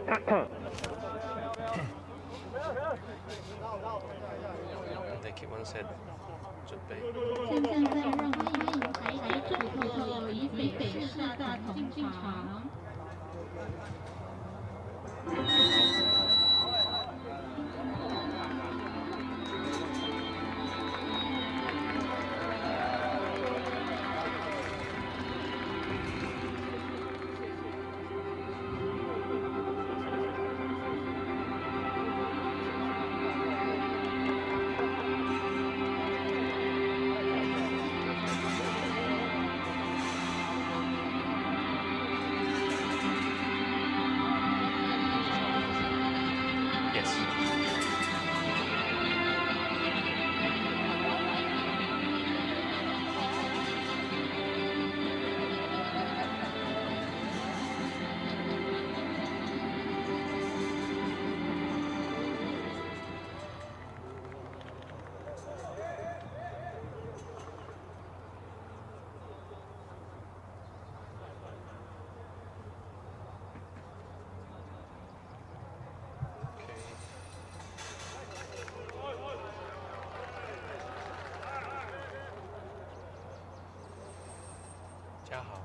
They keep on said 准备。现在在让台中以北市大同进场。家好。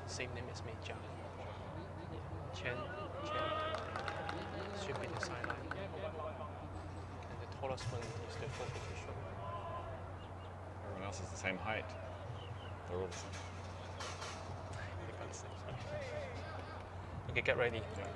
Same name as me, Jia. Chen. Should be the sideline. And the tallest one is the fourth official. Everyone else is the same height. They're all the same. Okay, get ready. Yeah.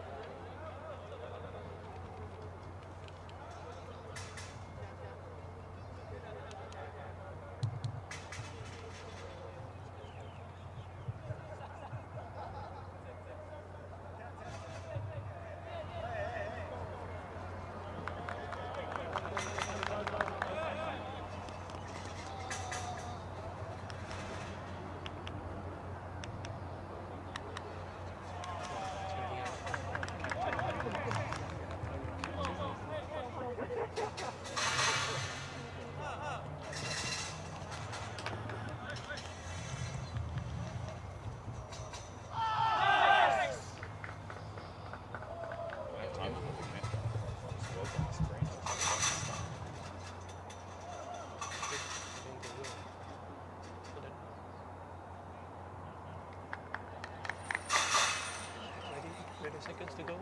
Ready, seconds to go.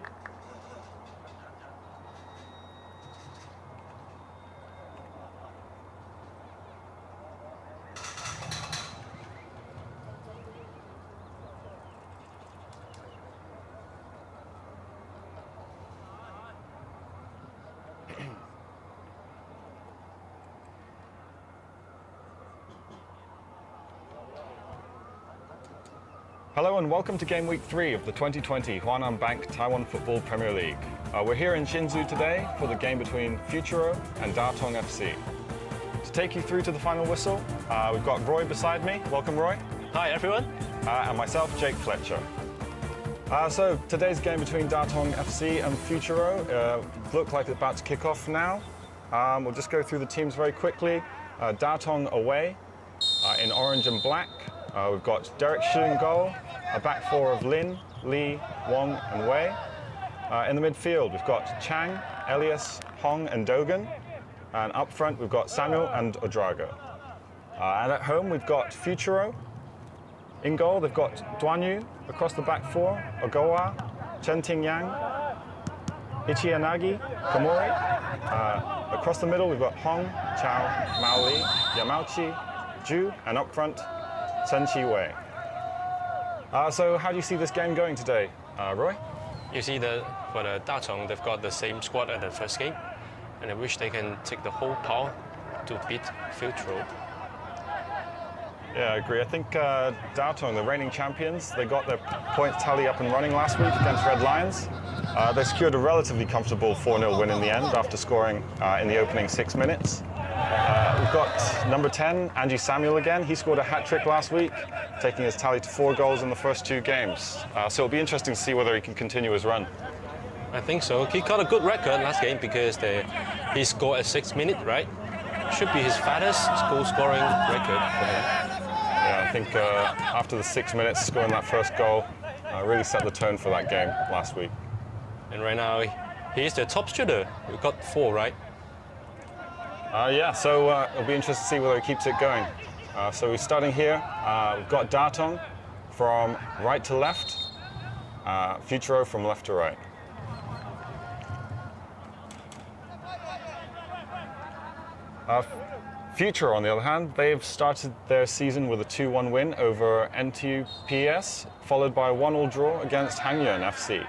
Hello and welcome to Game Week 3 of the 2020 Huanan Bank Taiwan Football Premier League. We're here in Hsinchu today for the game between Futuro and Tatung FC. To take you through to the final whistle, we've got Roy beside me. Welcome, Roy. Hi, everyone. And myself, Jake Fletcher. So today's game between Tatung FC and Futuro look like it's about to kick off now. We'll just go through the teams very quickly. Tatung away in orange and black. We've got Derek Shi in goal, a back four of Lin, Lee, Wong and Wei. In the midfield, we've got Chang, Elias, Hong and Dogan. And up front, we've got Samuel and Odrago. And at home, we've got Futuro. In goal, they've got Duanyu. Across the back four, Ogawa, Chen Tingyang, Ichiyanagi, Komori. Across the middle, we've got Hong, Chao, Mao Li, Yamauchi, Ju, and up front, Chen Chi Wei. So how do you see this game going today, Roy? You see, for the Tatung, they've got the same squad as the first game, and I wish they can take the whole power to beat Futuro. Yeah, I agree. I think Tatung, the reigning champions, they got their point tally up and running last week against Red Lions. They secured a relatively comfortable 4-0 win in the end after scoring in the opening 6 minutes. We've got number 10, Angie Samuel again. He scored a hat-trick last week, taking his tally to 4 goals in the first 2 games. So it'll be interesting to see whether he can continue his run. I think so. He got a good record last game because he scored at 6 minutes, right? Should be his fastest goal-scoring record for him. Yeah, I think after the 6 minutes, scoring that first goal really set the tone for that game last week. And right now, he is the top shooter. We got 4, right? Yeah, so it'll be interesting to see whether he keeps it going. So we're starting here. We've got Tatung from right to left, Futuro from left to right. Futuro, on the other hand, they've started their season with a 2-1 win over MD3, followed by a 1-1 draw against Hangyuan FC.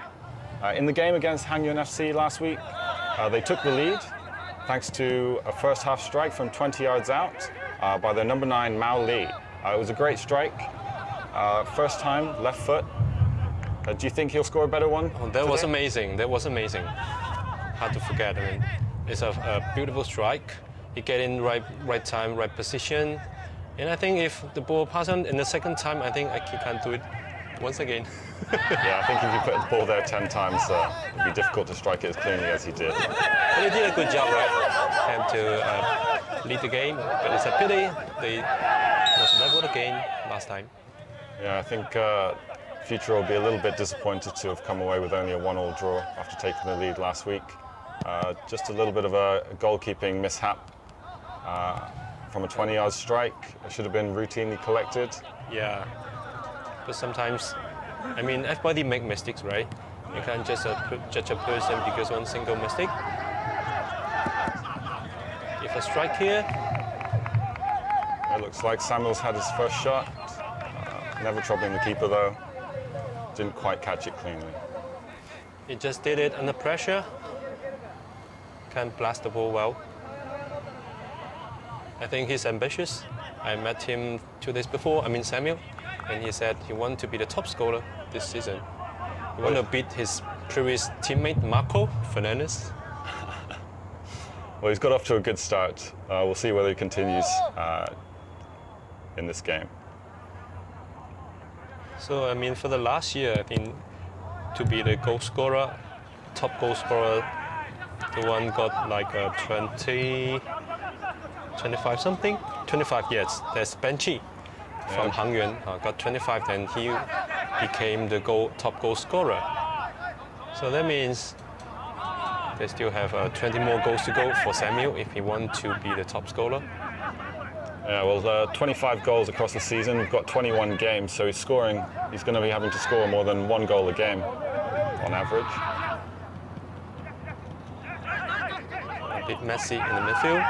In the game against Hangyuan FC last week, they took the lead thanks to a first half strike from 20 yards out by their number 9, Mao Li. It was a great strike, first time, left foot. Do you think he'll score a better one? Oh, that was amazing. That was amazing. Hard to forget. I mean, it's a beautiful strike. He get in right time, right position. And I think if the ball passes on in the second time, I think he can't do it once again. Yeah, I think if you put the ball there 10 times, it'd be difficult to strike it as cleanly as he did. But he did a good job, right? And to lead the game. But it's a pity they was level the game last time. Yeah, I think Futuro will be a little bit disappointed to have come away with only a 1-1 draw after taking the lead last week. Just a little bit of a goalkeeping mishap from a 20-yard strike. It should have been routinely collected. Yeah, but sometimes, I mean, everybody make mistakes, right? You can't just judge a person because one single mistake. If a strike here. It looks like Samuel's had his first shot. Never troubling the keeper though. Didn't quite catch it cleanly. He just did it under pressure. Can blast the ball well. I think he's ambitious. I met him 2 days before, Samuel, and he said he wants to be the top scorer this season. He wants to beat his previous teammate, Marco Fernandez. Well, he's got off to a good start. We'll see whether he continues in this game. So, for the last year, I think to be the goal scorer, top goal scorer, the one got like 25 something? 25, yes. There's Benchy from Hangyuan, got 25, then he became the top goal scorer. So that means they still have 20 more goals to go for Samuel if he wants to be the top scorer. Yeah, well, 25 goals across the season. We've got 21 games, so he's going to be having to score more than 1 goal a game on average. A bit messy in the midfield.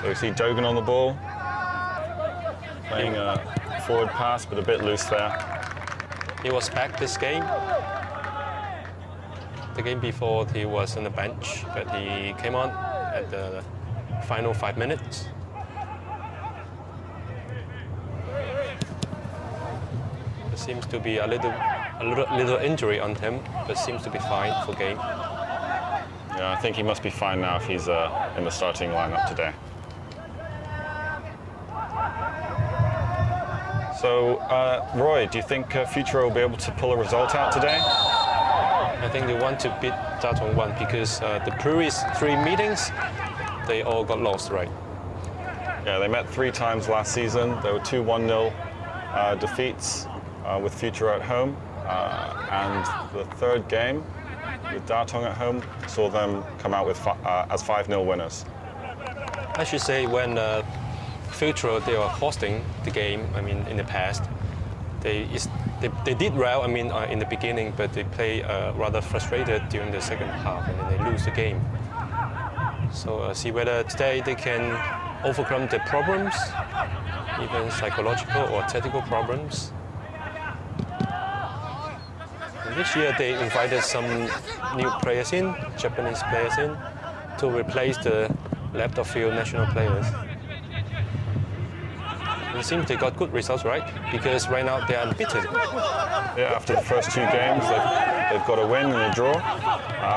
So we see Dogan on the ball, playing a forward pass, but a bit loose there. He was back this game. The game before he was on the bench, but he came on at the final 5 minutes. There seems to be a little injury on him, but seems to be fine for game. Yeah, I think he must be fine now if he's in the starting lineup today. So, Roy, do you think Futuro will be able to pull a result out today? I think they want to beat Tatung 1 because the previous 3 meetings, they all got lost, right? Yeah, they met 3 times last season. There were 2 1-0 defeats with Futuro at home. And the 3rd game with Tatung at home saw them come out with as 5-0 winners. I should say when Futuro, they were hosting the game, in the past, they did well, in the beginning, but they play rather frustrated during the second half, and then they lose the game. So see whether today they can overcome the problems, even psychological or tactical problems. And this year they invited some new players in, Japanese players in, to replace the left of field national players. It seems they got good results, right? Because right now they are unbeaten. Yeah, after the first 2 games, they've got a win and a draw.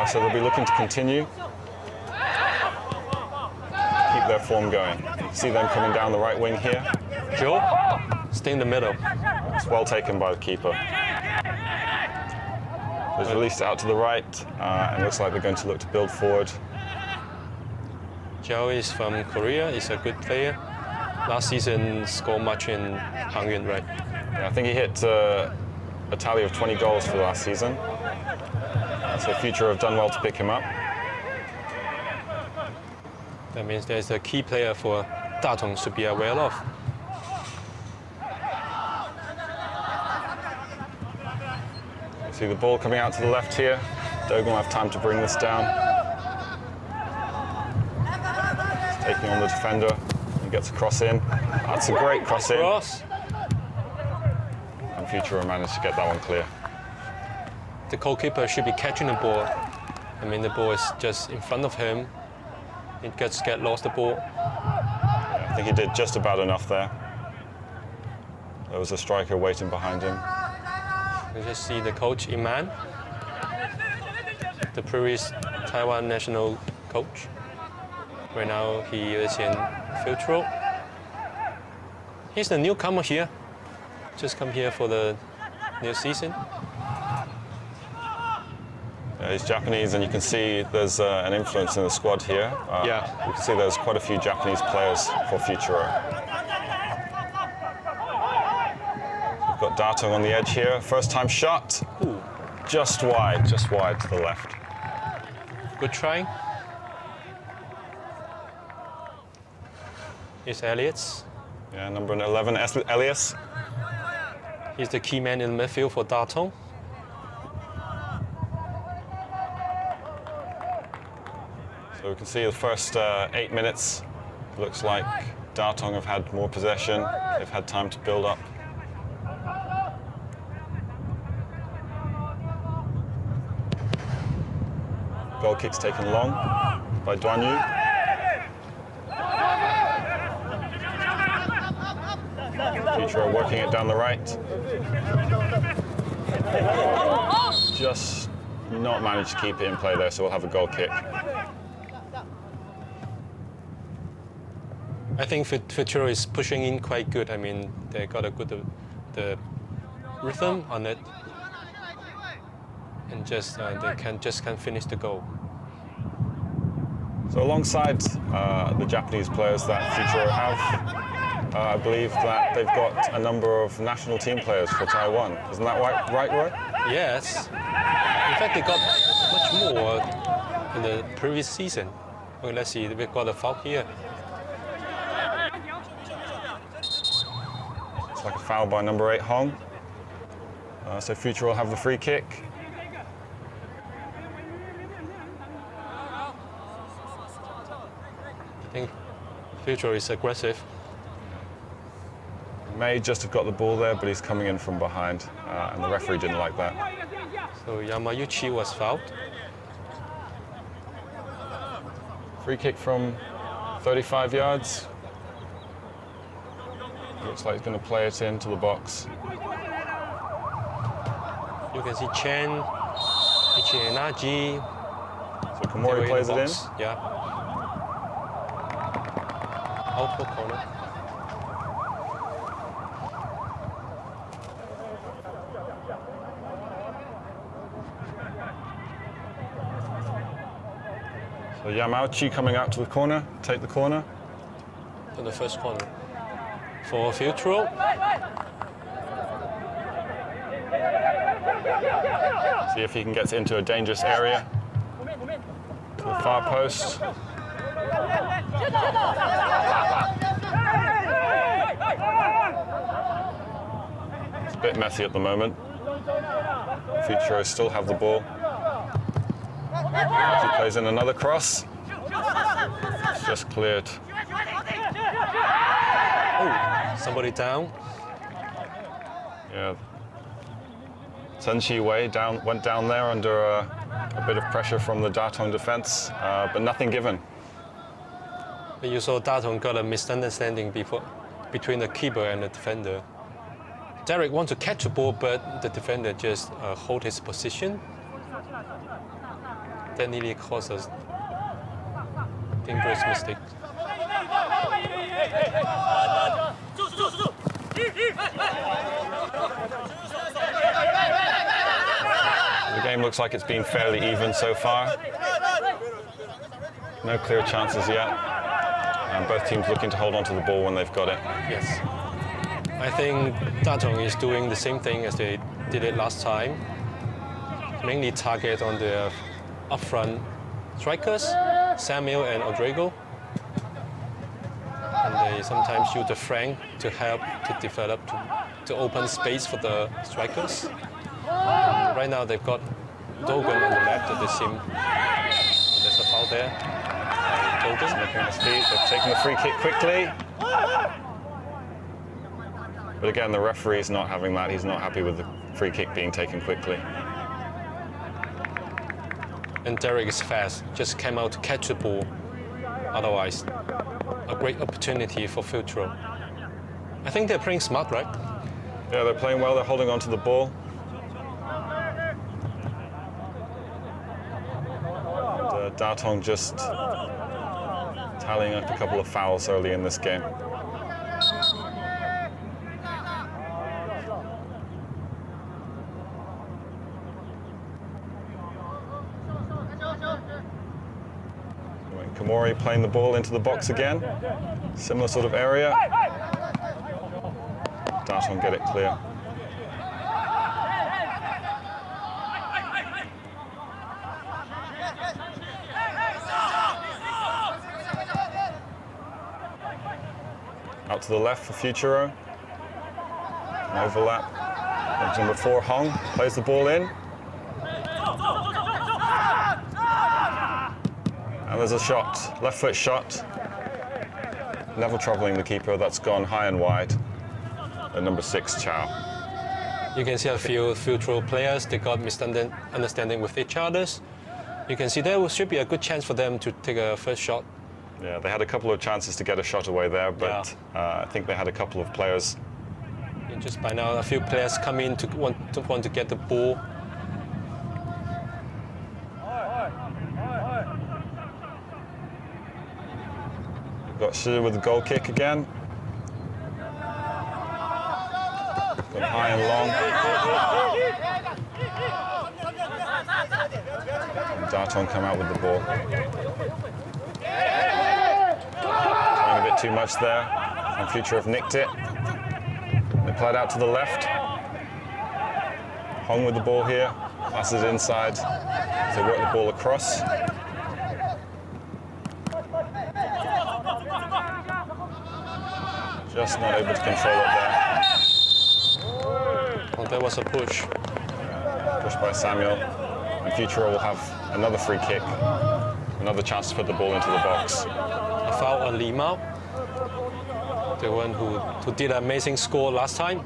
So they'll be looking to continue. Keep their form going. You see them coming down the right wing here. Joe, stay in the middle. It's well taken by the keeper. He's released it out to the right, and looks like they're going to look to build forward. Zhao is from Korea. He's a good player. Last season scored much in Hangyun, right? Yeah, I think he hit a tally of 20 goals for last season. So Futuro have done well to pick him up. That means there's a key player for Tatung to be aware of. See the ball coming out to the left here. Dogan will have time to bring this down. He's taking on the defender and gets a cross in. That's a great cross in. Cross. And Futuro managed to get that one clear. The goalkeeper should be catching the ball. I mean, the ball is just in front of him. He gets lost the ball. Yeah, I think he did just about enough there. There was a striker waiting behind him. You just see the coach, Iman, the previous Taiwan national coach. Right now he is in Futuro. He's the newcomer here. Just come here for the new season. Yeah, he's Japanese, and you can see there's an influence in the squad here. Yeah. You can see there's quite a few Japanese players for Futuro. We've got Tatung on the edge here. First time shot. Ooh. Just wide to the left. Good try. Here's Elliot's. Yeah, number 11, Elias. He's the key man in the midfield for Tatung. So we can see the first 8 minutes. Looks like Tatung have had more possession. They've had time to build up. Goal kick's taken long by Duan Yu. Futuro working it down the right. Just not managed to keep it in play there, so we'll have a goal kick. I think Futuro is pushing in quite good. I mean, they got a good the rhythm on it, and just they can't finish the goal. So alongside the Japanese players that Futuro have, I believe that they've got a number of national team players for Taiwan. Isn't that right, Roy? Yes. In fact, they got much more in the previous season. Okay, let's see. We've got a foul here. It's like a foul by number 8, Hong. So Futuro will have the free kick. I think Futuro is aggressive. May just have got the ball there, but he's coming in from behind, and the referee didn't like that. So Yamayuchi was fouled. Free kick from 35 yards. Looks like he's going to play it into the box. You can see Chen, Ichienaji. So Komori plays it in. Yeah. Out for corner. So Yamauchi coming out to the corner, take the corner. To the first corner. For Futuro. See if he can get into a dangerous area. To the far post. It's a bit messy at the moment. Futuro still have the ball. He plays in another cross. It's just cleared. Oh, somebody down. Yeah. Chen Chi-wei went down there under a bit of pressure from the Tatung defense, but nothing given. But you saw Tatung got a misunderstanding between the keeper and the defender. Derek wants to catch the ball, but the defender just hold his position. That nearly caused a dangerous mistake. The game looks like it's been fairly even so far. No clear chances yet. And both teams looking to hold on to the ball when they've got it. Yes. I think Tatung is doing the same thing as they did it last time. Mainly target on the upfront strikers, Samuel and Rodrigo. And they sometimes use the flank to help to develop, to open space for the strikers. And right now they've got Dogan on the left of the sim. There's a foul there. Dogan Looking at his feet, they've taken the free kick quickly. But again, the referee's not having that. He's not happy with the free kick being taken quickly. And Derek is fast, just came out to catch the ball. Otherwise, a great opportunity for Futuro. I think they're playing smart, right? Yeah, they're playing well. They're holding on to the ball. And Tatung just tallying up a couple of fouls early in this game. Kamori playing the ball into the box again. Similar sort of area. Tatung get it clear. Out to the left for Futuro. An overlap. Number 4, Hong, plays the ball in. And there's a shot, left foot shot. Never troubling the keeper, that's gone high and wide. And number 6, Chow. You can see a few Futuro players, they got misunderstanding with each other. You can see there should be a good chance for them to take a first shot. Yeah, they had a couple of chances to get a shot away there, but I think they had a couple of players. And just by now, a few players come in to want to get the ball. Got Shi with the goal kick again. Gone high and long. And Tatung come out with the ball. Trying a bit too much there. And Futuro have nicked it. They played out to the left. Hong with the ball here. Passes it inside. They work the ball across. Just not able to control it there. Oh, there was a push. Pushed by Samuel. And Futuro will have another free kick. Another chance to put the ball into the box. A foul on Limao, the one who did an amazing score last time.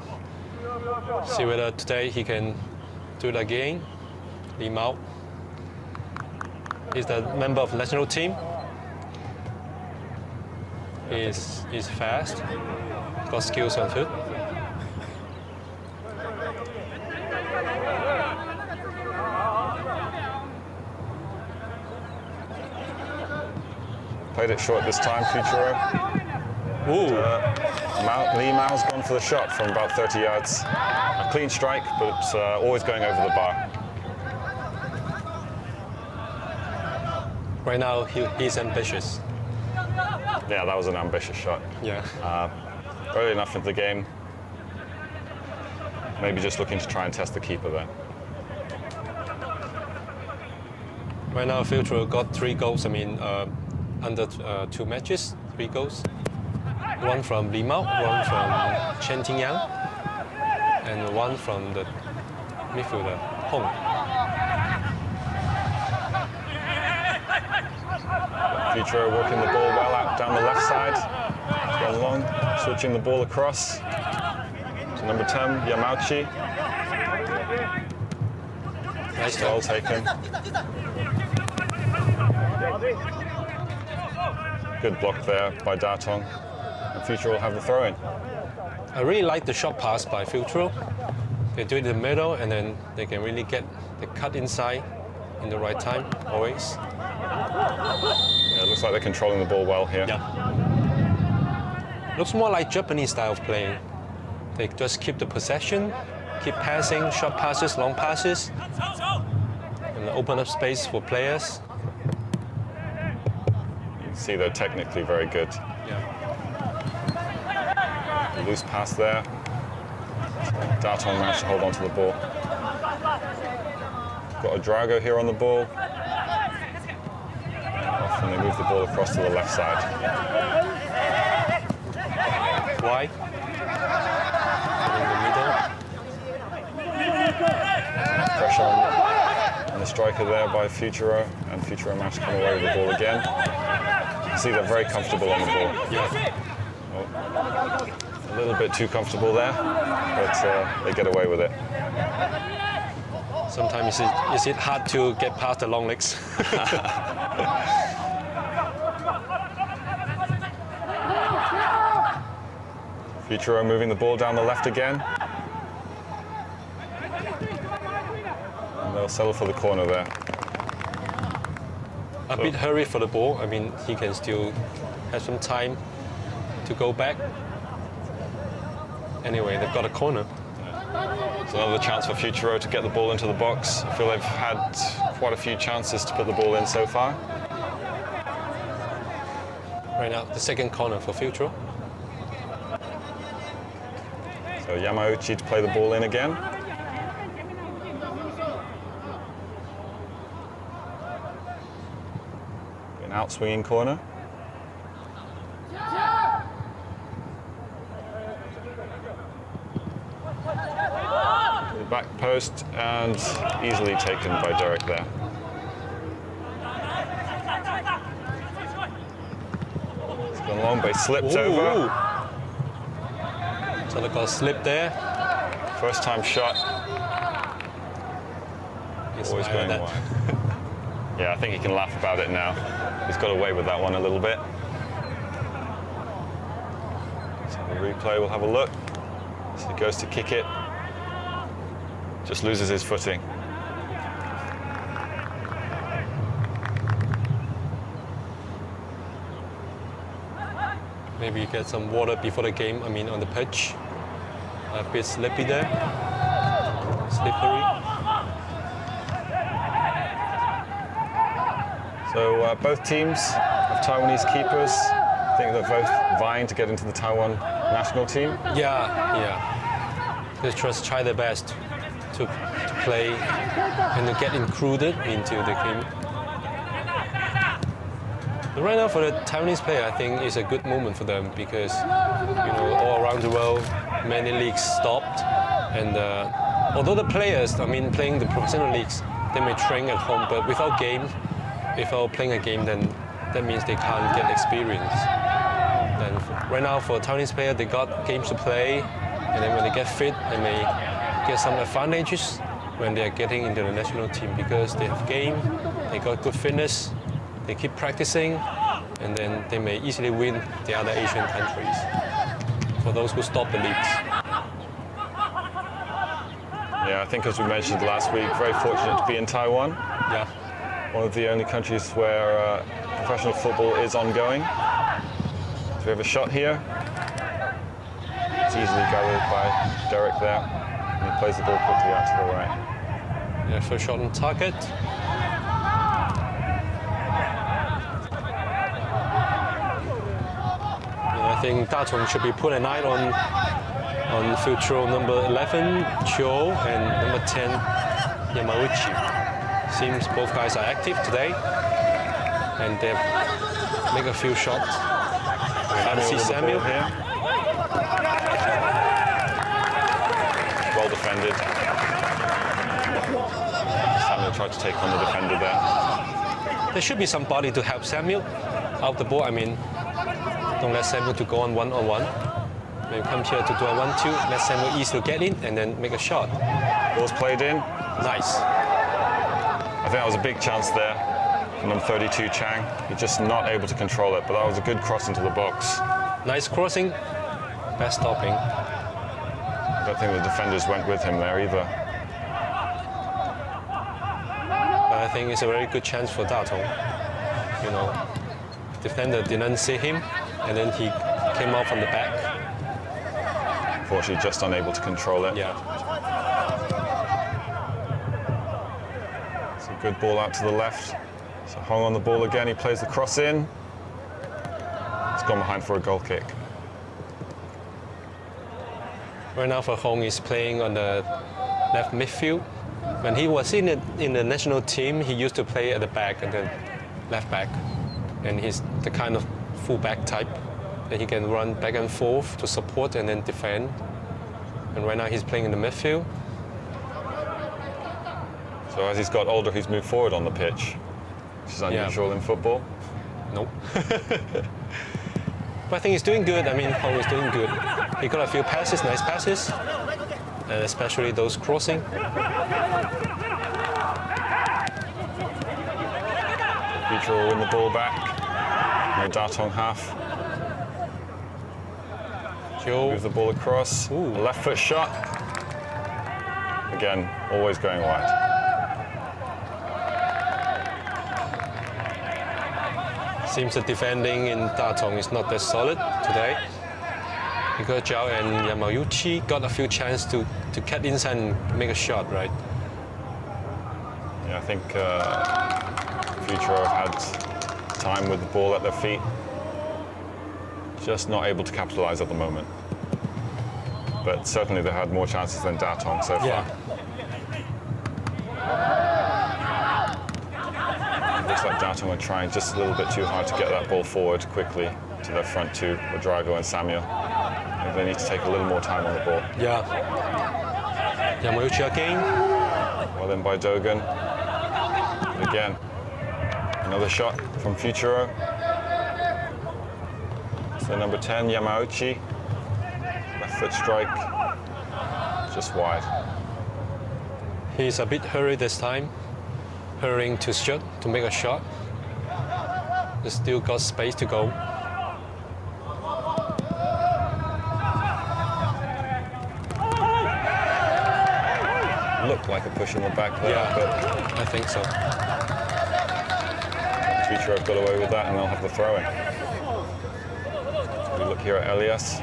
See whether today he can do it again. Limao is the member of the national team. He's fast, got skills on foot. Played it short this time, Futuro. Ooh. Limao's gone for the shot from about 30 yards. A clean strike, but it's always going over the bar. Right now, he's ambitious. Yeah, that was an ambitious shot. Yeah. Early enough in the game. Maybe just looking to try and test the keeper there. Right now, Futuro got 3 goals. I mean, under 2 matches, 3 goals. One from Limao, one from Chen Tingyang, and one from the midfielder, Hong. Futuro working the ball well out down the left side. Gone long, switching the ball across to number 10, Yamauchi. Nice Well job. taken. Good block there by Tatung. And Futuro will have the throw in. I really like the short pass by Futuro. They do it in the middle, and then they can really get the cut inside in the right time, always. Yeah, it looks like they're controlling the ball well here. Yeah. Looks more like Japanese style of playing. They just keep the possession, keep passing, short passes, long passes, and open up space for players. You can see they're technically very good. Yeah. Loose pass there. Tatung managed to hold on to the ball. Got a Drago here on the ball. And they move the ball across to the left side. Why? In the middle. Pressure on the striker there by Futuro, and Futuro managed to come away with the ball again. You see they're very comfortable on the ball. Yeah. Oh, a little bit too comfortable there, but they get away with it. Sometimes is it hard to get past the long legs? Futuro moving the ball down the left again. And they'll settle for the corner there. A bit hurry for the ball. I mean, he can still have some time to go back. Anyway, they've got a corner. It's another chance for Futuro to get the ball into the box. I feel they've had quite a few chances to put the ball in so far. Right now, the second corner for Futuro. So Yamauchi to play the ball in again. An out swinging corner. The back post and easily taken by Derek there. It's gone long, but he slipped over. So they got a slip there. First time shot. Always going that. wide. Yeah, I think he can laugh about it now. He's got away with that one a little bit. So the replay, we'll have a look. So he goes to kick it. Just loses his footing. Maybe get some water before the game, I mean on the pitch. A bit slippy there. Slippery. So both teams have Taiwanese keepers. I think they're both vying to get into the Taiwan national team. Yeah. They just try their best to play and to get included into the game. But right now for the Taiwanese player, I think it's a good moment for them because all around the world, many leagues stopped, and although the players, I mean, playing the professional leagues, they may train at home, but without playing a game, then that means they can't get experience. Then right now for Taiwanese player, they got games to play, and then when they get fit, they may get some advantages when they are getting into the national team because they have game, they got good fitness, they keep practicing, and then they may easily win the other Asian countries for those who stop the leagues. Yeah, I think as we mentioned last week, very fortunate to be in Taiwan. Yeah. One of the only countries where professional football is ongoing. So we have a shot here. It's easily gathered by Derek there. And he plays the ball quickly out to the right. Yeah, first shot on target. I think Tatung should be put an eye on Futuro number 11, Cho, and number 10, Yamauchi. Seems both guys are active today, and they make a few shots. I see Samuel here. Well defended. Samuel tried to take on the defender there. There should be somebody to help Samuel out the ball. I mean, don't let Samuel to go on one-on-one. When you come here to do a 1-2, let Samuel easily get in and then make a shot. Ball's played in. Nice. I think that was a big chance there from number 32, Chang. He's just not able to control it, but that was a good cross into the box. Nice crossing, best stopping. I don't think the defenders went with him there either. But I think it's a very good chance for Tatung. Defender didn't see him, and then he came out from the back. Unfortunately, just unable to control it. Yeah. It's a good ball out to the left. So Hong on the ball again. He plays the cross in. It's gone behind for a goal kick. Right now, Hong is playing on the left midfield. When he was in the national team, he used to play at the back, at the left back, and he's the kind of full-back type that he can run back and forth to support and then defend. And right now, he's playing in the midfield. So as he's got older, he's moved forward on the pitch, which is unusual in football. Nope. But I think he's doing good. I mean, Hong is doing good. He got a few passes, nice passes, especially those crossing. Futuro will win the ball back. No Tatung half. Joe. Moves the ball across. Ooh. A left foot shot. Again, always going wide. Seems the defending in Tatung is not that solid today. Because Zhao and Yamauchi got a few chances to cut inside and make a shot, right? Yeah, I think Futuro have had time with the ball at their feet. Just not able to capitalise at the moment. But certainly they've had more chances than Tatung so far. Yeah. Looks like Tatung are trying just a little bit too hard to get that ball forward quickly to their front two, Drago and Samuel. Maybe they need to take a little more time on the ball. Yeah. Yamauchi again. Well then by Dogan. And again, another shot from Futuro. So number 10, Yamauchi. Left foot strike. Just wide. He's a bit hurried this time. Hurrying to shoot, to make a shot. They still got space to go. Looked like a push in the back there, Yeah, I think so. but Futuro have got away with that and they'll have the throw in. We look here at Elias.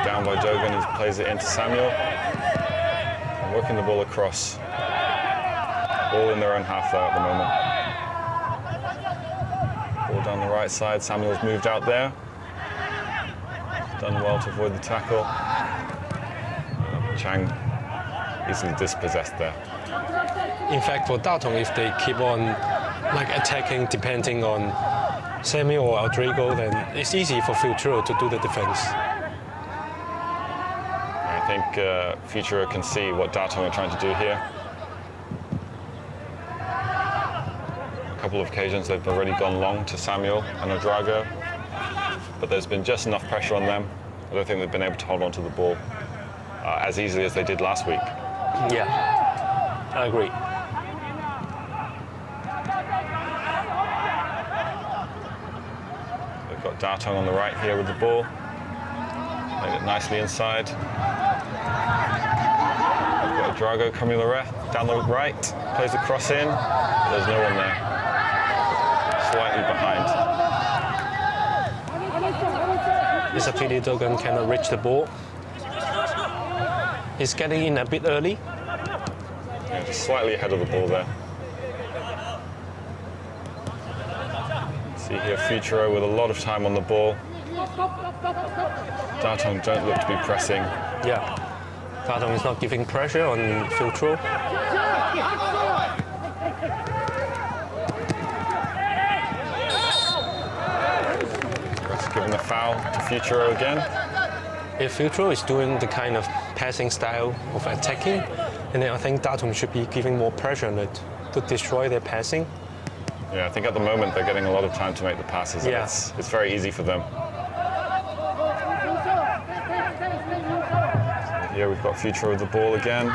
Down by Dogan, he plays it into Samuel. And working the ball across. All in their own half there at the moment. Ball down the right side, Samuel's moved out there. Done well to avoid the tackle. Chang easily dispossessed there. In fact, for Tatung, if they keep on attacking, depending on Samuel or Rodrigo, then it's easy for Futuro to do the defense. I think Futuro can see what Tatung are trying to do here. A couple of occasions they've already gone long to Samuel and Drago, but there's been just enough pressure on them. I don't think they've been able to hold on to the ball as easily as they did last week. Yeah, I agree. They've got Tatung on the right here with the ball. Made it nicely inside. They've got Drago coming down the right, plays the cross in. There's no one there. Slightly behind. It's a pity Dogan cannot reach the ball. He's getting in a bit early. Yeah, just slightly ahead of the ball there. See here, Futuro with a lot of time on the ball. Tatung don't look to be pressing. Yeah. Tatung is not giving pressure on Futuro. Ref's giving a foul to Futuro again. If Futuro is doing the kind of passing style of attacking, and then I think Tatung should be giving more pressure on it to destroy their passing. Yeah, I think at the moment they're getting a lot of time to make the passes. And Yeah. it's very easy for them. Here we've got Futuro with the ball again.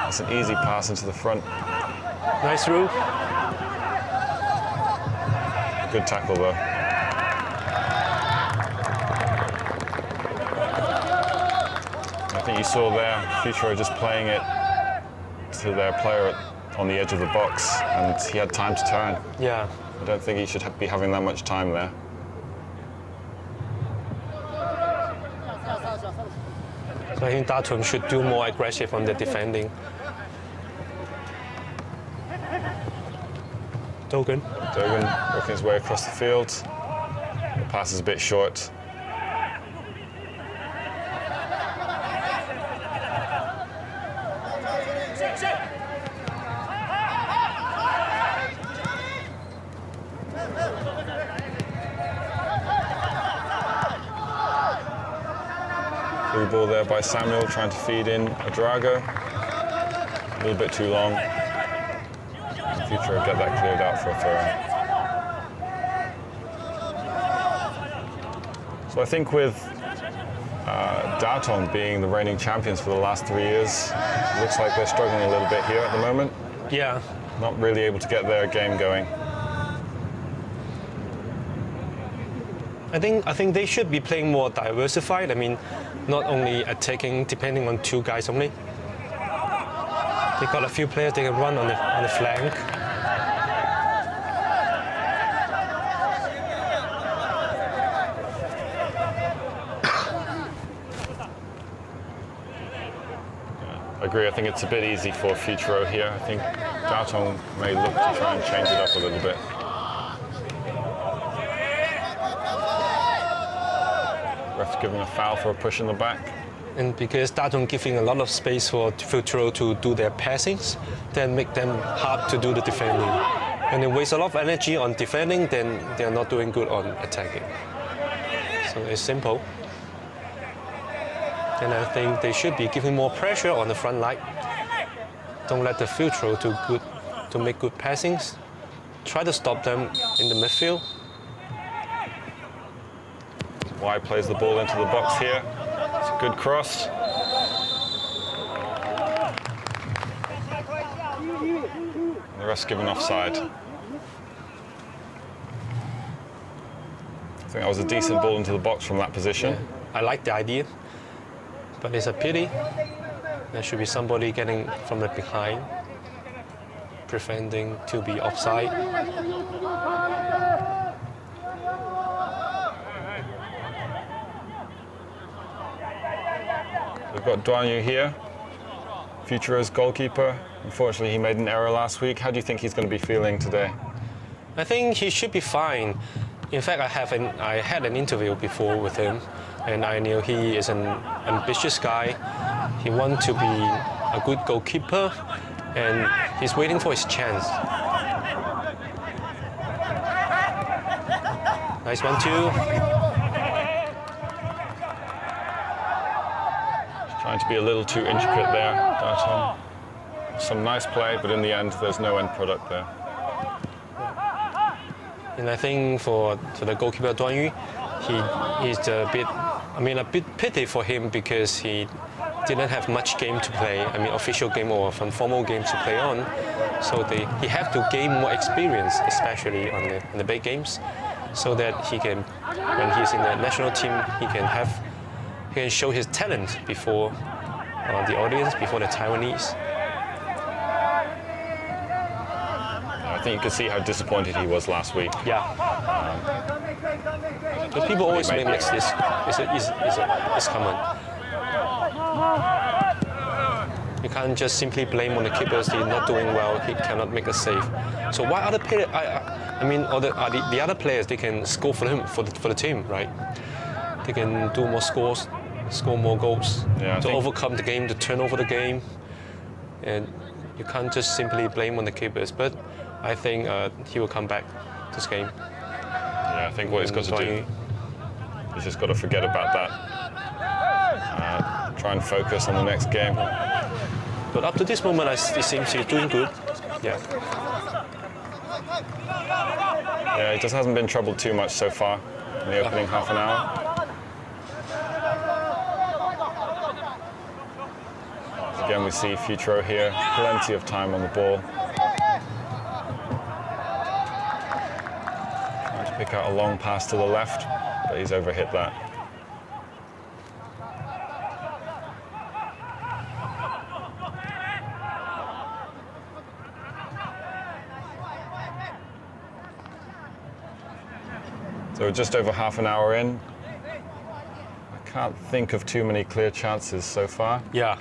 It's an easy pass into the front. Nice through. Good tackle though. I think you saw there, Futuro just playing it to their player on the edge of the box, and he had time to turn. Yeah. I don't think he should be having that much time there. So I think Tatung should do more aggressive on the defending. Tatung. Dogan working his way across the field. The pass is a bit short. Through ball there by Samuel, trying to feed in Adrago. A little bit too long. Futuro get that cleared out for a throw. So I think with Tatung being the reigning champions for the last 3 years, it looks like they're struggling a little bit here at the moment. Yeah. Not really able to get their game going. I think they should be playing more diversified. I mean, not only attacking, depending on two guys only. They got a few players they can run on the flank. I agree. I think it's a bit easy for Futuro here. I think Tatung may look to try and change it up a little bit. Ref giving a foul for a push in the back. And because Tatung giving a lot of space for Futuro to do their passings, then make them hard to do the defending. When they waste a lot of energy on defending, then they're not doing good on attacking. So it's simple. And I think they should be giving more pressure on the front line. Don't let the Futuro to make good passings. Try to stop them in the midfield. Wide plays the ball into the box here. It's a good cross. And the rest given offside. I think that was a decent ball into the box from that position. Yeah, I like the idea, but it's a pity. There should be somebody getting from the behind, preventing to be offside. We've got Duan Yu here, Futuro's goalkeeper. Unfortunately, he made an error last week. How do you think he's going to be feeling today? I think he should be fine. In fact, I had an interview before with him, and I knew he is an ambitious guy. He wants to be a good goalkeeper, and he's waiting for his chance. Nice 1-2. Trying to be a little too intricate there, Tatung. Some nice play, but in the end, there's no end product there. And I think for the goalkeeper Duan Yu, he's a bit pity for him because he didn't have much game to play. I mean, official game or some formal games to play on. So he have to gain more experience, especially on the big games, so that he can, when he's in the national team, he can show his talent before the audience, before the Taiwanese. I think you could see how disappointed he was last week. Yeah. But people always make this. It's common. You can't just simply blame on the keepers. He's not doing well. He cannot make a save. So why other players? The other players, they can score for him for the team, right? They can do more scores, score more goals, to overcome the game, to turn over the game, and you can't just simply blame on the keepers. But I think he will come back this game. Yeah, I think what he's got to do, he's just got to forget about that. Try and focus on the next game. But up to this moment, it seems he's doing good. Yeah. Yeah, he just hasn't been troubled too much so far in the opening half an hour. Again, we see Futuro here, plenty of time on the ball. Trying to pick out a long pass to the left, but he's overhit that. So just over half an hour in. I Can't think of too many clear chances so far. Yeah.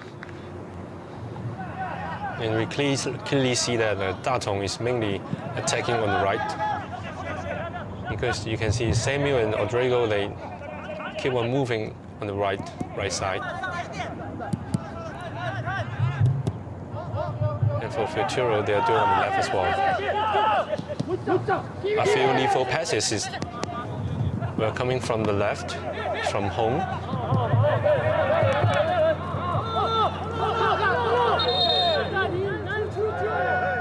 And we clearly see that Tatung is mainly attacking on the right. Because you can see Samuel and Rodrigo, they keep on moving on the right side. And for Futuro, they are doing on the left as well. A few lethal passes were coming from the left, from home.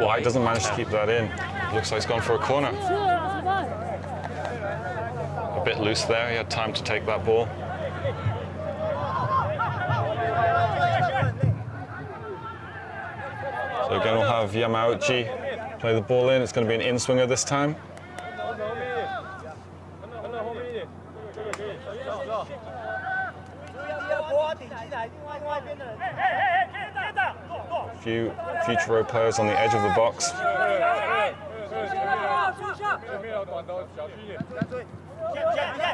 Why doesn't manage to keep that in? Looks like he's gone for a corner. A bit loose there. He had time to take that ball. So again, we'll have Yamauchi play the ball in. It's going to be an in-swinger this time. A few Futuro players on the edge of the box.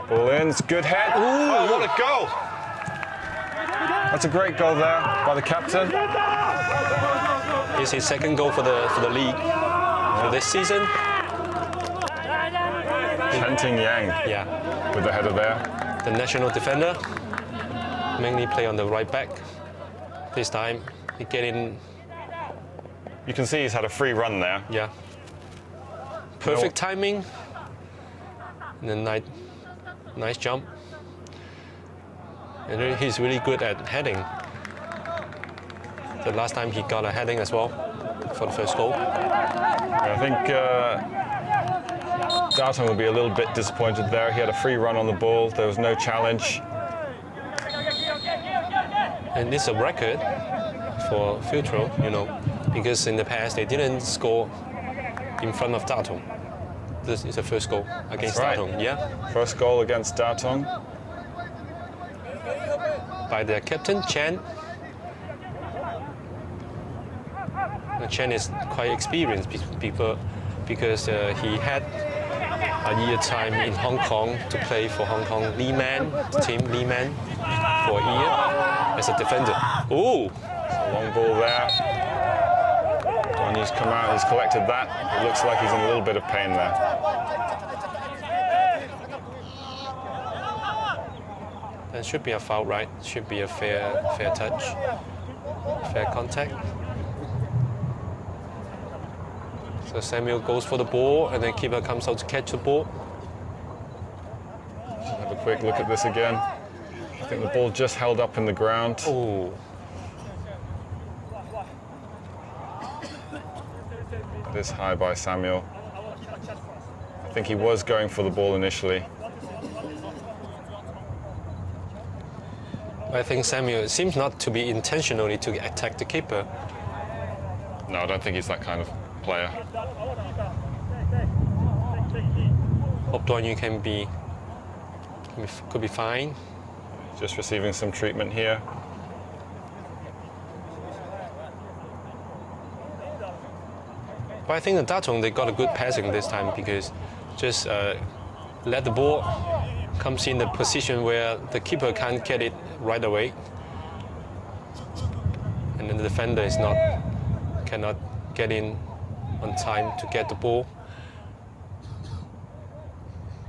Ball in, it's a good head. Ooh, oh, what a goal! That's a great goal there by the captain. It's his second goal for the league for this season. Chen Yang Yeah, with the header there. the national defender mainly play on the right back. This time he get in. You can see he's had a free run there. Yeah, perfect timing. And then nice jump. And he's really good at heading. The last time he got a heading as well for the first goal. I think Tatung will be a little bit disappointed there. He had a free run on the ball. There was no challenge. And it's a record for Futuro, you know, because in the past they didn't score in front of Tatung. This is the first goal against That's right. Tatung. Yeah, First goal against Tatung. by their captain Chen. Chen is quite experienced because he had a year time in Hong Kong to play for Hong Kong Liman, the team Liman, for a year as a defender. Ooh, A long ball there. When he's come out, he's collected that. It looks like he's in a little bit of pain there. that should be a foul, right? Should be a fair touch, fair contact. So Samuel goes for the ball, and then keeper comes out to catch the ball. Have a quick look at this again. I think the ball just held up in the ground. Oh, It is high by Samuel. I think he was going for the ball initially. I think Samuel seems not to be intentionally to attack the keeper. No, I don't think he's that kind of player. Hope Duan could be fine. Just receiving some treatment here. But I think the Tatung, they got a good passing this time because just let the ball comes in the position where the keeper can't get it right away, and then the defender cannot get in on time to get the ball.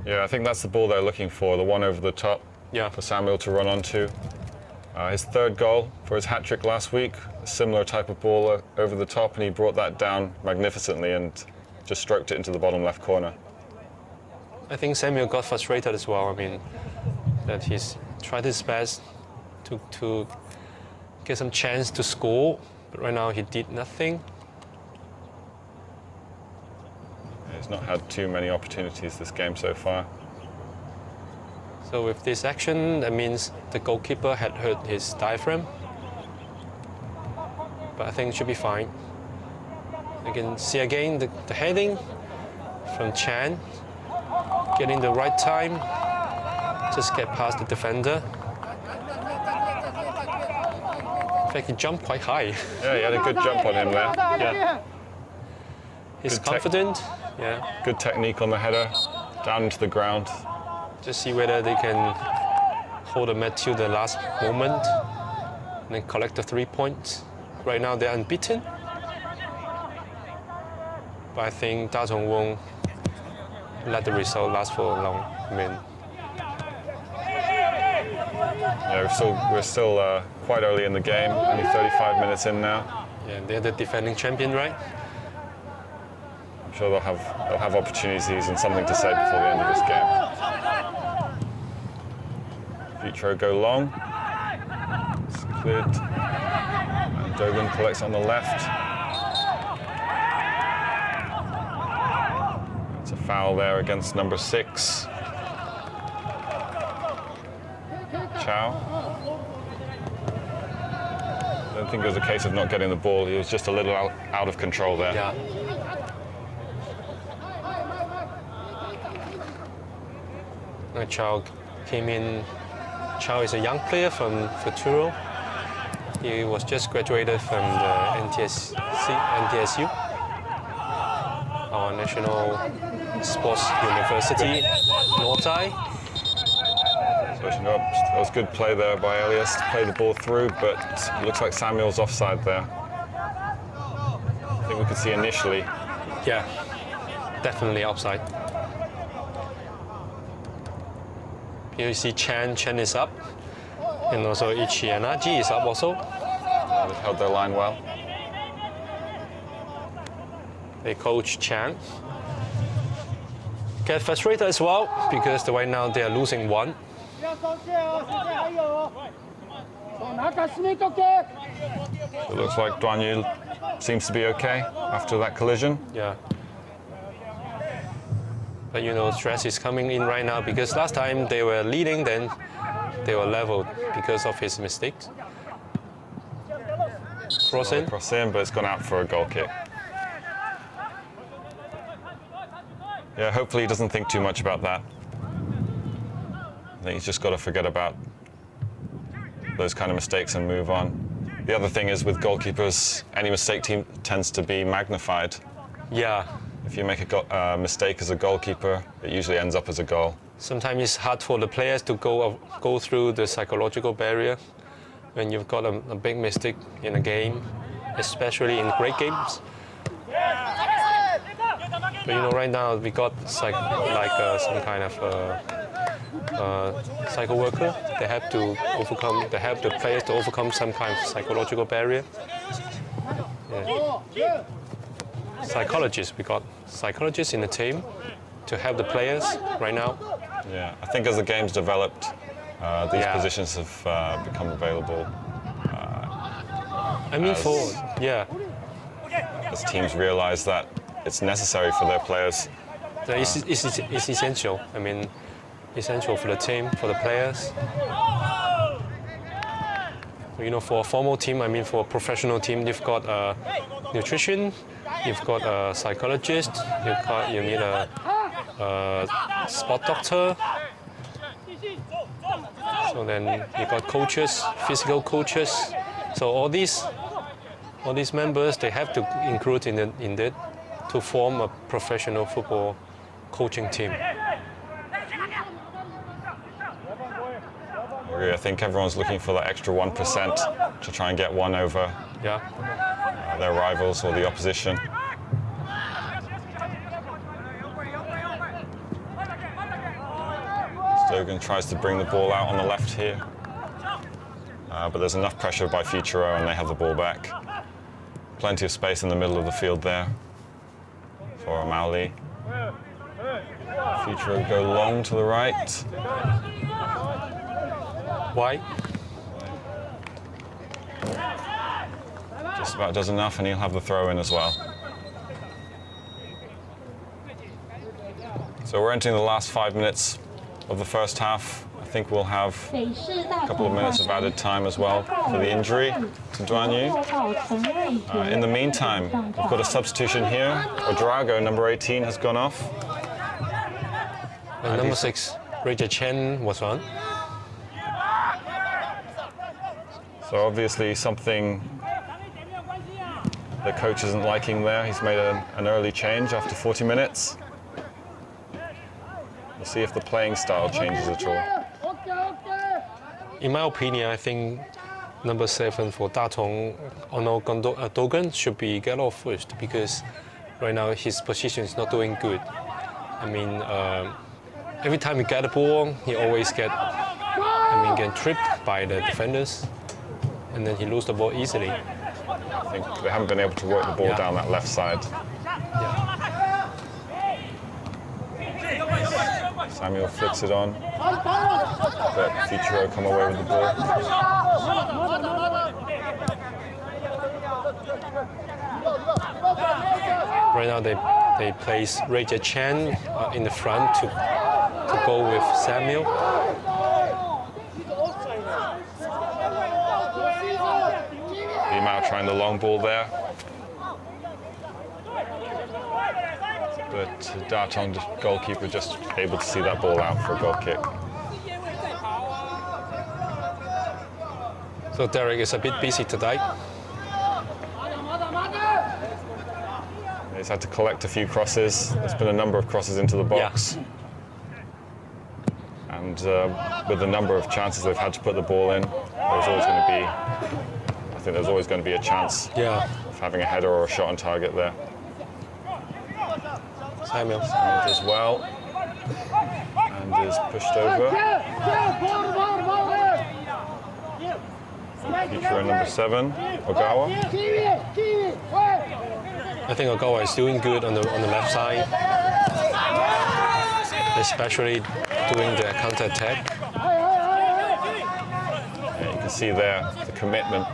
Yeah, I think that's the ball they're looking for, the one over the top Yeah, for Samuel to run onto. His third goal for his hat-trick last week, a similar type of ball over the top, and he brought that down magnificently and just stroked it into the bottom left corner. I think Samuel got frustrated as well. I mean, that he's tried his best to get some chance to score, but right now he did nothing. He's not had too many opportunities this game so far. So with this action, that means the goalkeeper had hurt his diaphragm. But I think it should be fine. You can see again the heading from Chan. Getting the right time, just get past the defender. In fact, he jumped quite high. Yeah, he had a good jump on him there. Yeah. He's Good confident. Yeah. Good technique on the header, down into the ground. Just see whether they can hold the match till the last moment and then collect the 3 points. Right now they're unbeaten. But I think Tatung won't let the result last for long. I mean, yeah, we're still quite early in the game, only 35 minutes in now. yeah, they're the defending champion, right? I'm sure they'll have opportunities and something to say before the end of this game. Futuro go long. It's cleared. And Dogan collects on the left. It's a foul there against number 6. Chow. I don't think it was a case of not getting the ball. He was just a little out of control there. Yeah. Chow came in. Chow is a young player from Futuro. He was just graduated from the NTSU, our national sports university, Northai. Switching up, that was good play there by Elias to play the ball through, but it looks like Samuel's offside there. I think we could see initially. Yeah, definitely offside. Here you see Chen is up, and also Ichianaji is up also. They've held their line well. They coach Chan. Get frustrated as well because right now they are losing 1. It looks like Duan Yu seems to be okay after that collision. Yeah. But you know, stress is coming in right now because last time they were leading, then they were leveled because of his mistakes. Cross in. Cross in, but it's gone out for a goal kick. Yeah, hopefully he doesn't think too much about that. I think he's just got to forget about those kind of mistakes and move on. The other thing is with goalkeepers, any mistake tends to be magnified. Yeah. If you make a mistake as a goalkeeper, it usually ends up as a goal. Sometimes it's hard for the players to go through the psychological barrier when you've got a big mistake in a game, especially in great games. But you know, right now we got some kind of cycle worker. They have to help the players to overcome some kind of psychological barrier. Yeah. Psychologists, we got psychologists in the team to help the players right now. Yeah, I think as the game's developed, these Yeah. positions have become available. I mean, As teams realise that it's necessary for their players. It's essential. I mean, essential for the team, for the players. You know, for a formal team, I mean, for a professional team, you've got nutrition, you've got a psychologist, you need a sport doctor. So then you got coaches, physical coaches. So all these members, they have to include in it to form a professional football coaching team. I think everyone's looking for that extra 1% to try and get one over their rivals or the opposition. Stogan tries to bring the ball out on the left here, but there's enough pressure by Futuro and they have the ball back. Plenty of space in the middle of the field there for Maoli. Futuro go long to the right. Why? Just about does enough and he'll have the throw in as well. So we're entering the last 5 minutes of the first half. I think we'll have a couple of minutes of added time as well for the injury to Duan Yu. In the meantime, we've got a substitution here. Odrago, number 18, has gone off. And number 6, Richard Chen was on. So obviously something the coach isn't liking there. He's made an early change after 40 minutes. We'll see if the playing style changes at all. in my opinion, I think number 7 for Tatung, Dogan should be get off first because right now his position is not doing good. I mean, every time he get the ball, he always get tripped by the defenders, and then he lose the ball easily. I think they haven't been able to work the ball down that left side. Yeah. Samuel flicks it on, but Futuro come away with the ball. Right now they place Raja Chen in the front to go with Samuel. Limao trying the long ball there. But Tatung, goalkeeper, just able to see that ball out for a goal kick. So Derek is a bit busy today. He's had to collect a few crosses. There's been a number of crosses into the box. Yeah. And with the number of chances they've had to put the ball in, there's always going to be, I think there's always going to be a chance of having a header or a shot on target there. Samuel As well, and is pushed over. Futuro number 7, Ogawa. I think Ogawa is doing good on the left side, especially doing the counter attack. You can see there the commitment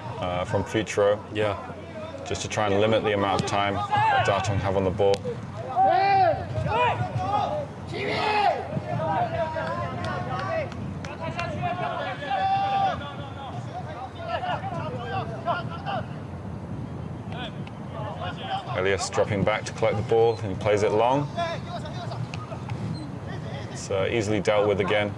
from Futuro, Yeah. just to try and limit the amount of time that Tatung have on the ball. Elias dropping back to collect the ball, and he plays it long. It's easily dealt with again.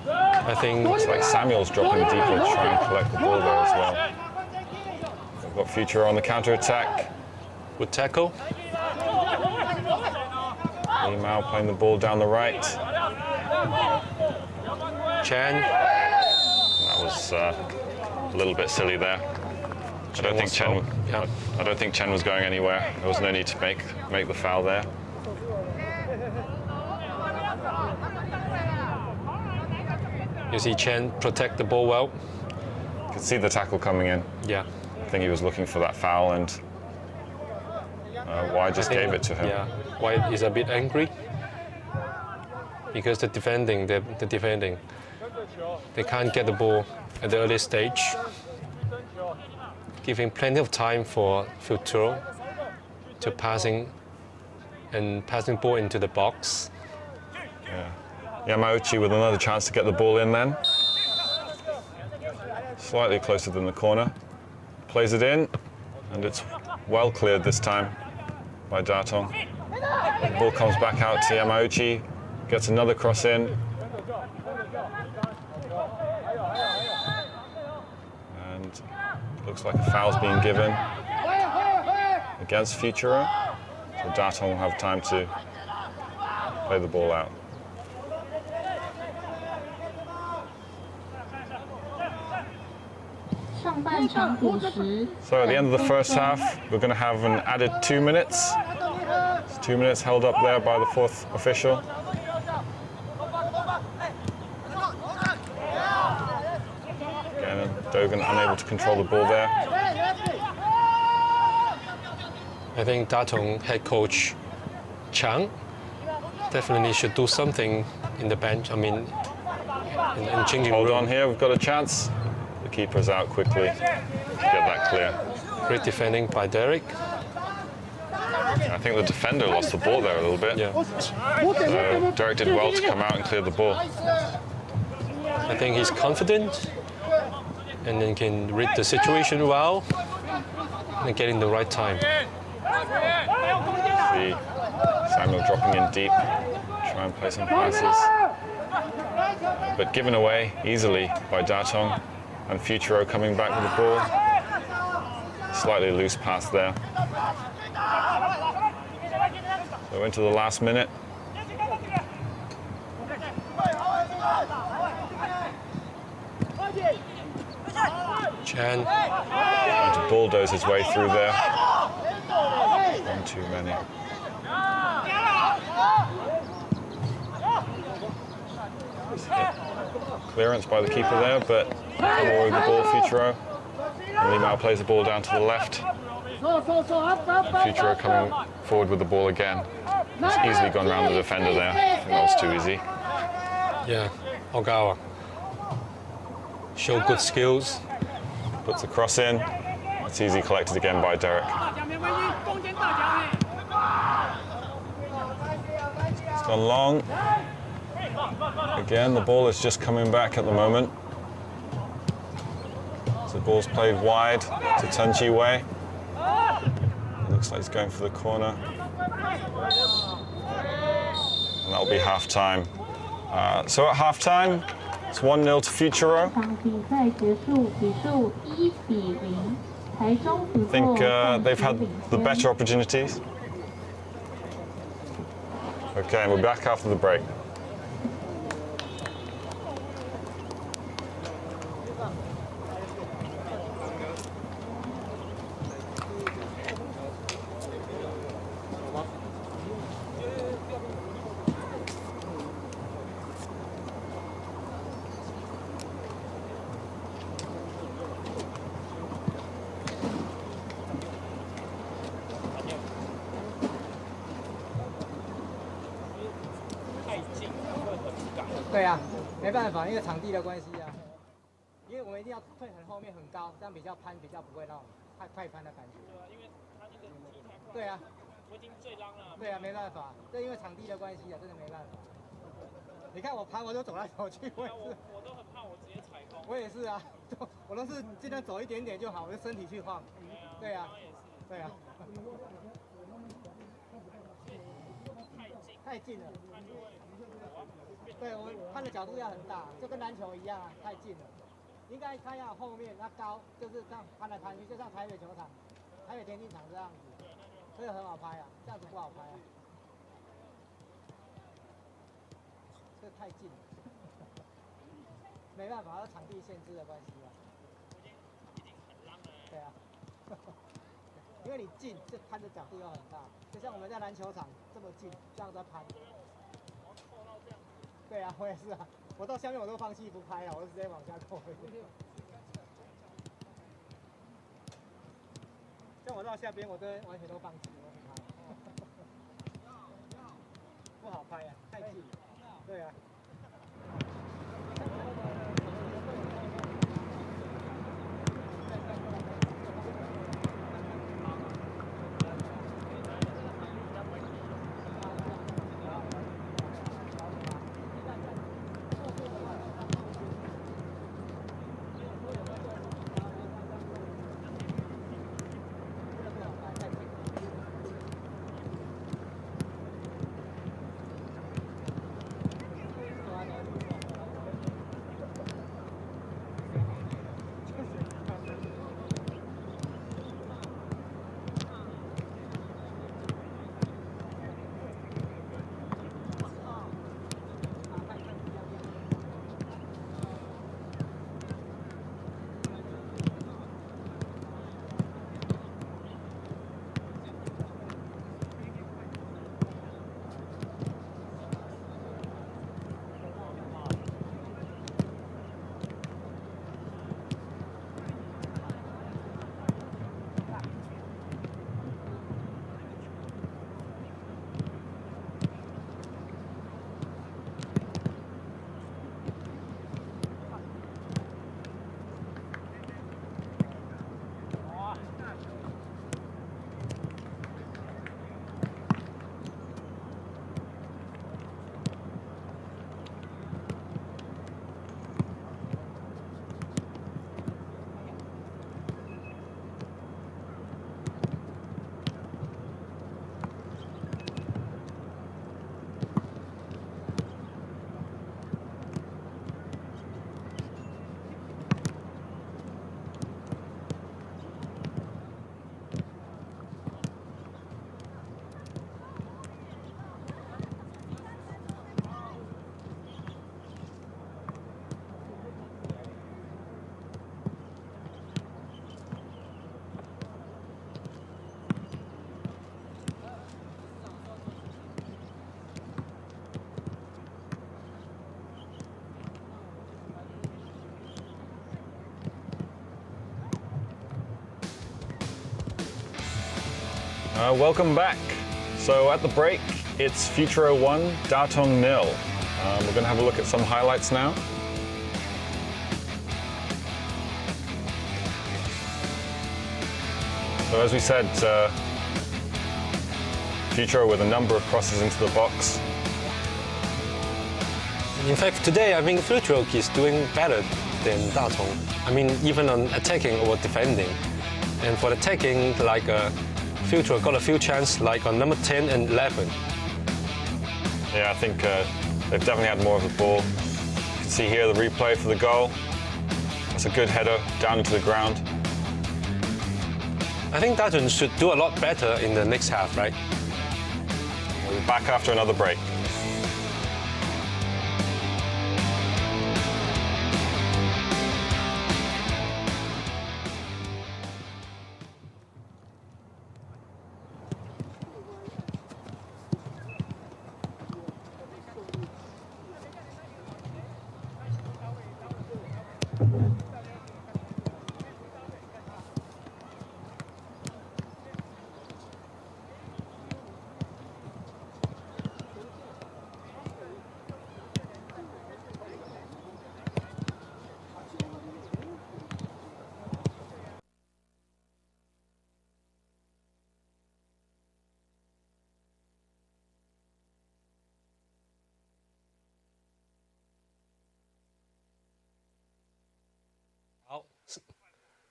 I think It's like Samuel's dropping deeper to try and collect the ball there as well. We've got Futuro on the counter attack. would tackle. Limao playing the ball down the right. Chen. That was a little bit silly there. I don't think Chen was going anywhere. There was no need to make the foul there. You see Chen protect the ball well. You could see the tackle coming in. Yeah. I think he was looking for that foul, and White just gave it to him. Yeah. White is a bit angry because the defending, they can't get the ball at the early stage, giving plenty of time for Futuro to passing ball into the box. Yeah. Yamauchi with another chance to get the ball in then. Slightly closer than the corner. Plays it in, and it's well cleared this time by Tatung. The ball comes back out to Yamauchi, gets another cross in. And looks like a foul's being given against Futuro. So Tatung will have time to play the ball out. So at the end of the first half, we're going to have an added 2 minutes. It's 2 minutes held up there by the fourth official. Again, Dogan unable to control the ball there. I think Tatung head coach Chang definitely should do something in the bench. I mean, in changing Hold room. on here, we've got a chance. The keeper's out quickly to get that clear. Great defending by Derek. I think the defender lost the ball there a little bit. Yeah. So Derek did well to come out and clear the ball. I think he's confident and then can read the situation well and get in the right time. See Samuel dropping in deep, try and play some passes. But given away easily by Tatung, and Futuro coming back with the ball. Slightly loose pass there. So into the last minute. And Trying to bulldoze his way through there. One too many. Clearance by the keeper there, but come away with the ball, Futuro. And Limao plays the ball down to the left. Futuro coming forward with the ball again. He's easily gone around the defender there. I think that was too easy. yeah, Ogawa showed good skills. Puts the cross in. It's easy collected again by Derek. It's gone long. Again, the ball is just coming back at the moment. So the ball's played wide to Tunchi Wei. Looks like he's going for the corner. And that'll be half time. So at half time, it's 1-0 to Futuro. I think they've had the better opportunities. Okay, and we're back after the break.对啊，没办法，因为场地的关系啊，因为我们一定要退很后面很高，这样比较攀，比较不会那种太攀的感觉。对啊，因为他那个踢台。对啊，我已经最浪了。对啊，没办法，这因为场地的关系啊，真的没办法。你看我攀，我都走来走去，我都很怕，我直接踩空。我也是啊，我都是尽量走一点点就好，我就身体去晃。对啊，对啊。太近了。对，我们看的角度要很大，就跟篮球一样啊，太近了。应该看要后面，它高，就是这样攀来攀去，就像台北球场、台北田径场这样子，这个很好拍啊，这样子不好拍啊。这太近了，没办法，场地限制的关系啊。对啊，因为你近，这攀的角度要很大，就像我们在篮球场这么近，这样在攀。对啊，我也是啊，我到下面我都放弃不拍了，我就直接往下扣。像我到下边，我都完全都放弃，我不拍，不好拍啊，太近了。对啊。Welcome back. So at the break, it's Futuro 1, Tatung 0. We're going to have a look at some highlights now. So as we said, Futuro with a number of crosses into the box. In fact, today I think Futuro is doing better than Tatung. I mean, even on attacking or defending. And for attacking, like Futuro got a few chances, like on number 10 and 11. Yeah, I think they've definitely had more of the ball. You can see here the replay for the goal. That's a good header down into the ground. I think Tatung should do a lot better in the next half, right? We'll be back after another break.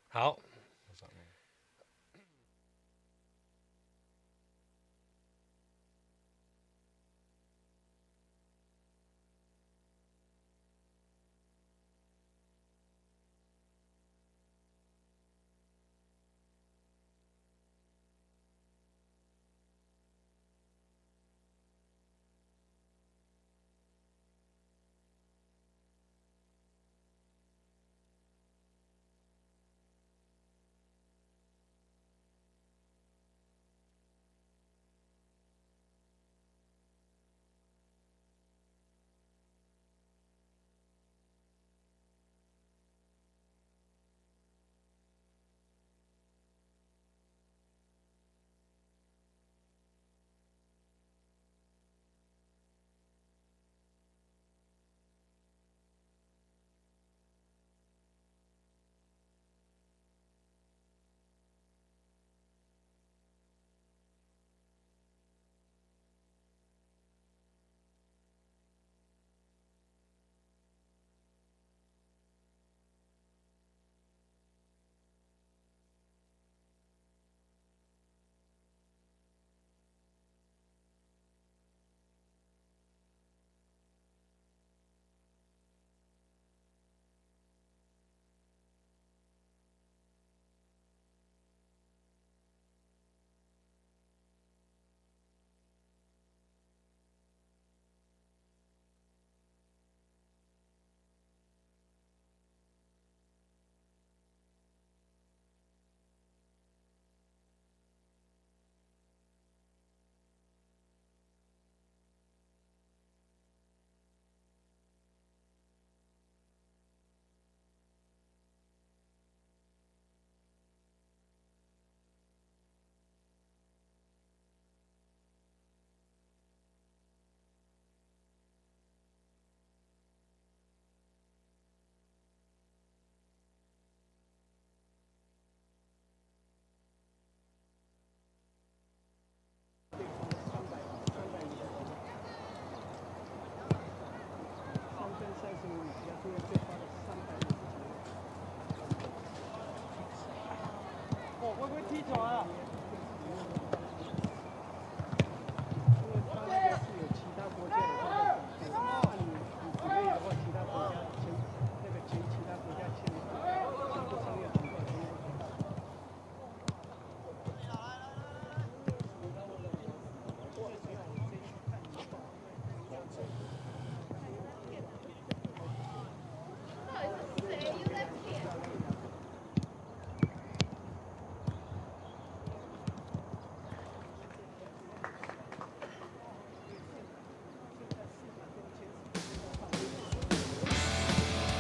How? What's that mean?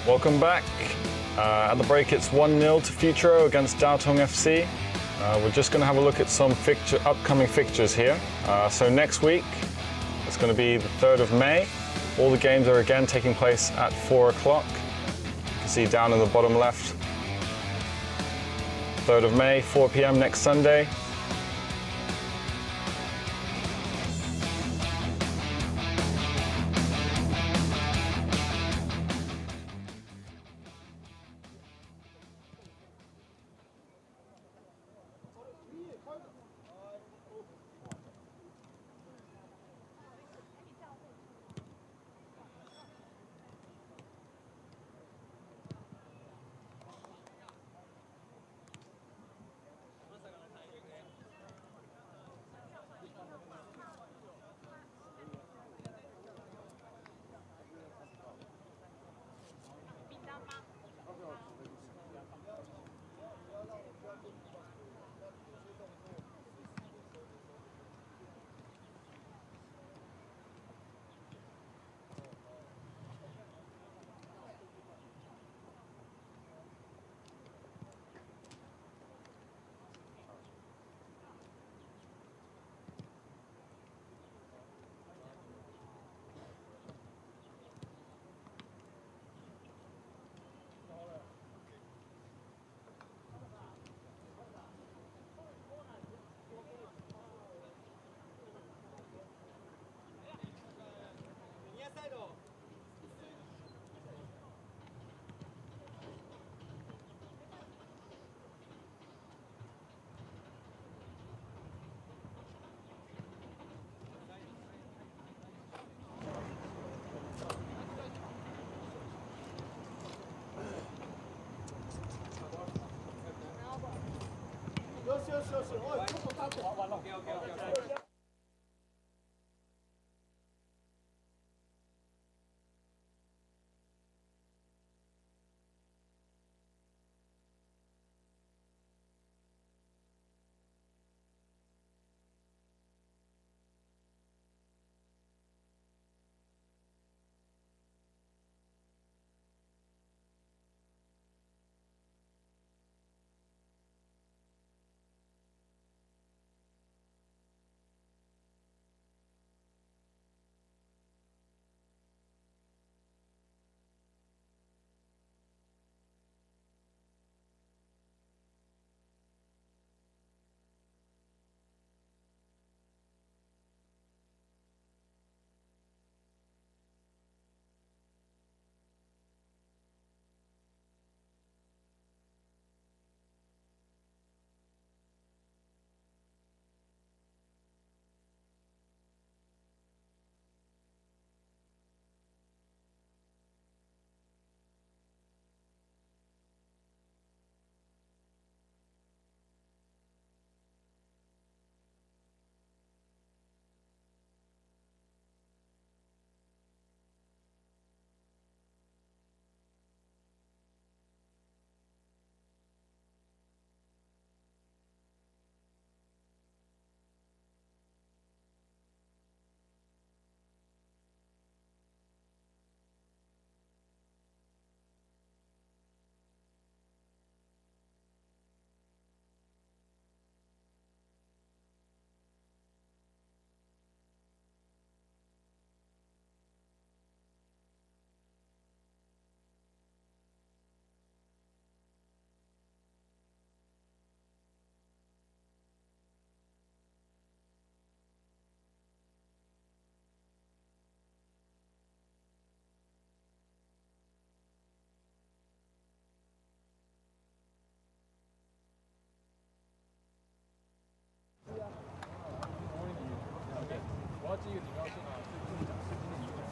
Welcome back. At the break, it's 1-0 to Futuro against Tatung FC. We're just going to have a look at some upcoming fixtures here. So next week, it's going to be the 3rd of May. All the games are again taking place at 4 o'clock. You can see down in the bottom left, 3rd of May, 4 p.m. next Sunday.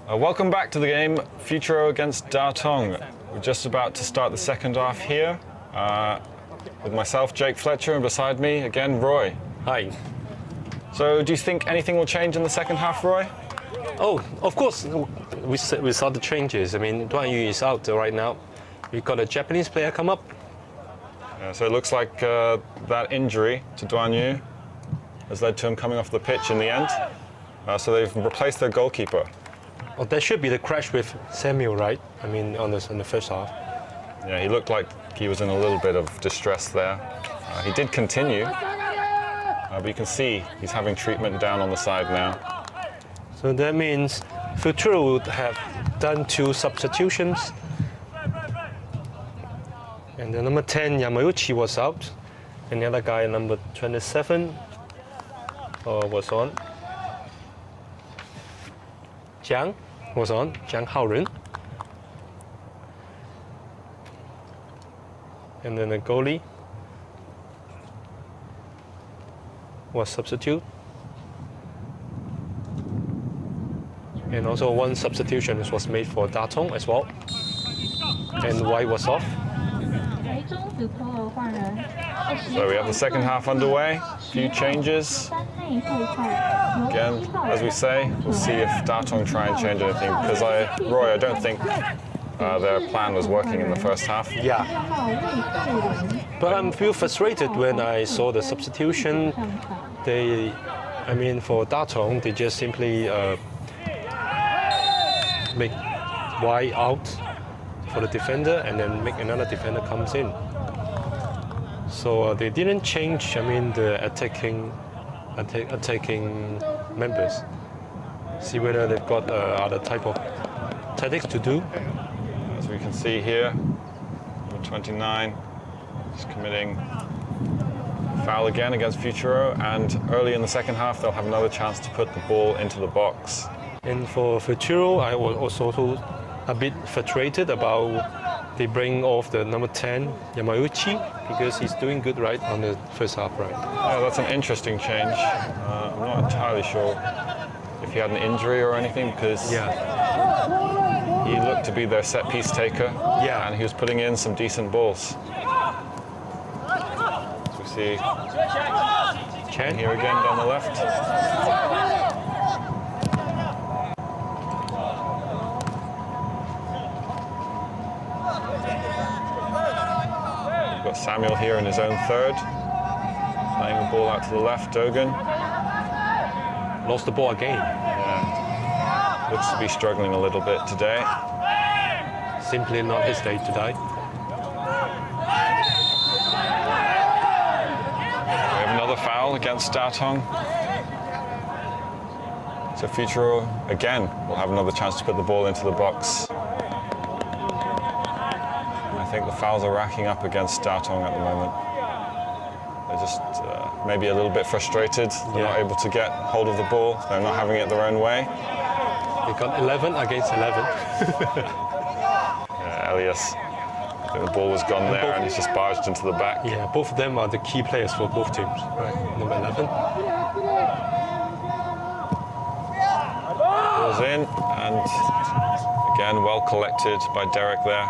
Welcome back to the game, Futuro against Tatung. We're just about to start the second half here with myself, Jake Fletcher, and beside me, again, Roy. Hi. So do you think anything will change in the second half, Roy? Oh, of course, we saw the changes. I mean, Duan Yu is out right now. We've got a Japanese player come up. So it looks like that injury to Duan Yu has led to him coming off the pitch in the end. So they've replaced their goalkeeper. Well, that should be the crash with Samuel, right? I mean, on the first half. Yeah, he looked like he was in a little bit of distress there. He did continue, but you can see he's having treatment down on the side now. So that means Futuro would have done 2 substitutions. And the number 10, Yamauchi, was out. And the other guy, number 27, was on. Jiang was on, Jiang Haoren. And then the goalie was substitute. And also 1 substitution was made for Tatung as well. And White was off. So we have the second half underway, few changes. Again, as we say, we'll see if Tatung try and change anything, because Roy, I don't think their plan was working in the first half. Yeah. But I feel frustrated when I saw the substitution. For Tatung, they just simply make White out for the defender and then make another defender comes in. So they didn't change, the attacking members. See whether they've got other type of tactics to do. As we can see here, number 29 is committing foul again against Futuro, and early in the second half they'll have another chance to put the ball into the box. And for Futuro, I was also a bit frustrated about they bring off the number 10, Yamauchi, because he's doing good right on the first half, right? Yeah, that's an interesting change. I'm not entirely sure if he had an injury or anything, because he looked to be their set piece taker, and he was putting in some decent balls. As we see Chen here again down the left. We've got Samuel here in his own third, playing the ball out to the left. Dogan lost the ball again. Yeah. Looks to be struggling a little bit today. Simply not his day today. We have another foul against Tatung. So Futuro again will have another chance to put the ball into the box. I think the fouls are racking up against Tatung at the moment. They're just maybe a little bit frustrated. They're not able to get hold of the ball. They're not having it their own way. They got 11 against 11. Elias, I think the ball was gone there and he's just barged into the back. Yeah, both of them are the key players for both teams. Right, number 11. Ball's in, and again, well collected by Derek there.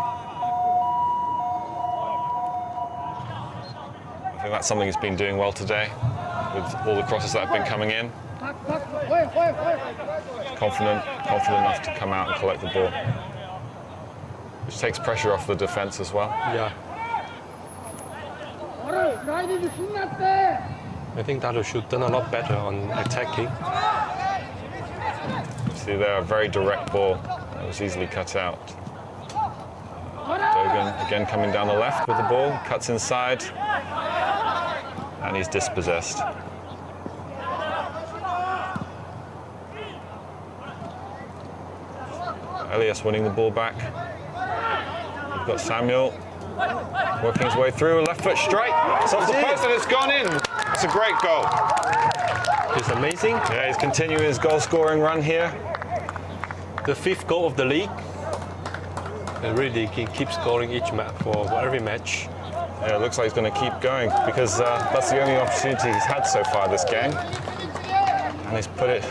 I think that's something he's been doing well today, with all the crosses that have been coming in. Confident enough to come out and collect the ball, which takes pressure off the defense as well. Yeah. I think Tatung should have done a lot better on attacking. See there, a very direct ball that was easily cut out. Dogan again coming down the left with the ball, cuts inside, and he's dispossessed. Elias winning the ball back. We've got Samuel working his way through, a left foot strike. It's off the post and it's gone in. It's a great goal. It's amazing. Yeah, he's continuing his goal scoring run here. The 5th goal of the league. And really he keeps scoring each match for every match. Yeah, it looks like he's going to keep going, because that's the only opportunity he's had so far this game. And he's put it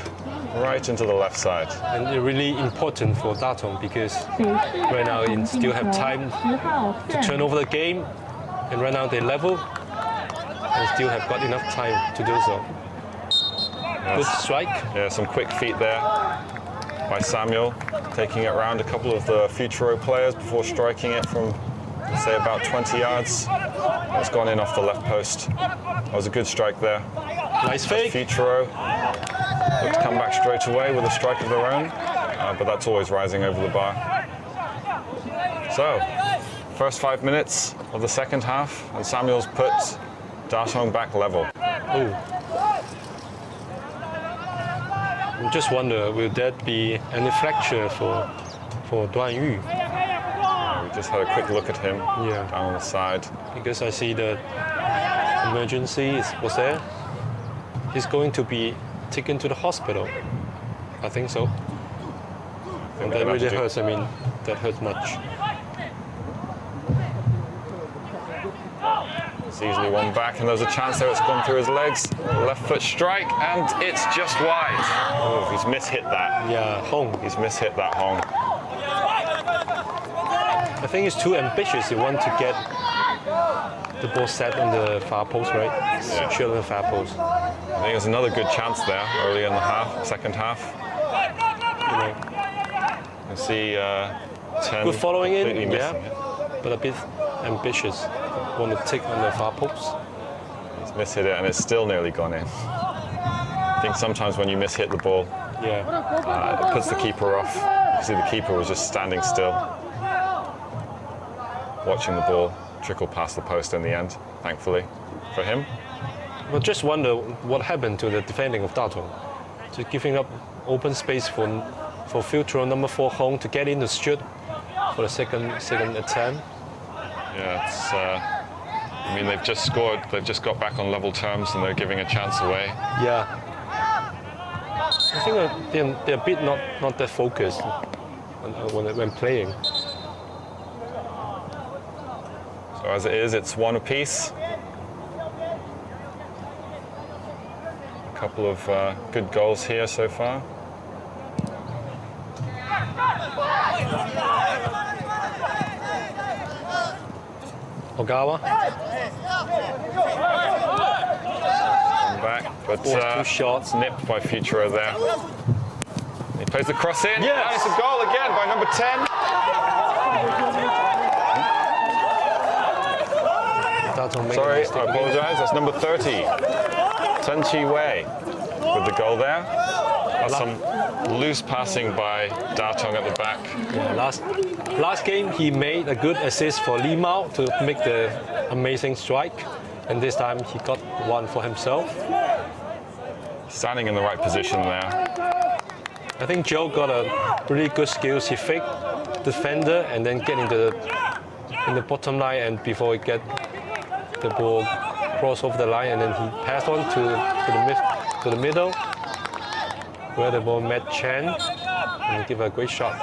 right into the left side. And it's really important for Tatung, because right now they still have time to turn over the game, and right now they level and still have got enough time to do so. Yes. Good strike. Yeah, some quick feet there by Samuel, taking it around a couple of the Futuro players before striking it from, say, about 20 yards. It's gone in off the left post. That was a good strike there. Nice fake. Futuro look to come back straight away with a strike of their own, but that's always rising over the bar. So, first 5 minutes of the second half, and Samuel's put Tatung back level. Oh. I just wonder, will that be any fracture for Duan Yu? We just had a quick look at him Yeah. down on the side. Because I see the emergency was there. He's going to be taken to the hospital. I think so. And that really hurts. I mean, that hurts much. It's easily one back, and there's a chance there it's gone through his legs. Left foot strike, and it's just wide. Oh, he's mishit that. Yeah, Hong. He's mishit that Hong. I think he's too ambitious. He wants to get the ball set on the far post, right? Yeah. Short on the far post. I think there's another good chance there early in the second half. You know, You see 10 good following in, completely yeah, missing it. but a bit ambitious. Want to take on the far post. He's mishit it, and it's still nearly gone in. I think sometimes when you mishit the ball, Yeah. it puts the keeper off. You see the keeper was just standing still, watching the ball trickle past the post in the end, thankfully for him. But just wonder what happened to the defending of Tatung. Just giving up open space for Futuro number 4 Hong to get in the shoot for the second attempt. Yeah, it's. I mean, they've just scored. They've just got back on level terms, and they're giving a chance away. Yeah. I think they're a bit not that focused when playing. So as it is, it's one apiece. A couple of good goals here so far. Ogawa, Back, but two shots. nipped by Futuro there. He plays the cross in. Yes. And it's a goal again by number 10. Tatung making a Sorry, mistake I again. apologise. That's number 30. Chen Chi Wei with the goal there. That's some loose passing by Tatung at the back. Yeah, last game he made a good assist for Li Mao to make the amazing strike, and this time he got one for himself. Standing in the right position there. I think Joe got a really good skills. He faked defender and then get into in the bottom line, and before he get the ball cross over the line, and then he passed on to the middle where the ball met Chen and give a great shot.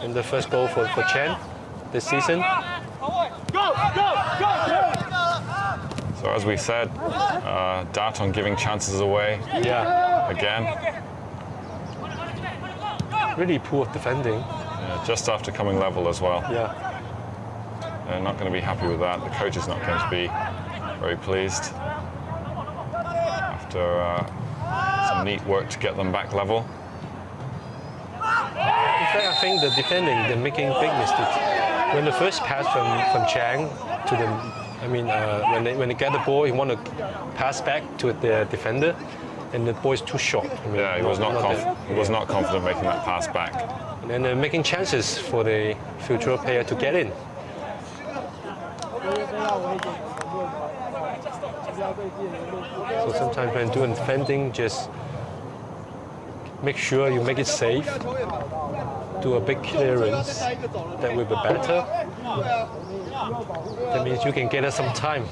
And the first goal for Chen this season. So as we said, Tatung giving chances away Yeah, again. really poor defending. Yeah, just after coming level as well. Yeah, They're not going to be happy with that. The coach is not going to be very pleased. After some neat work to get them back level. in fact, I think the defending, they're making big mistakes. When the first pass from Chang to the, I mean, when they get the ball, he want to pass back to the defender, and the ball is too short. I mean, Yeah, he was not confident making that pass back. And then they're making chances for the Futuro player to get in. So sometimes when doing defending, just make sure you make it safe. Do a big clearance. That will be better. That means you can get some time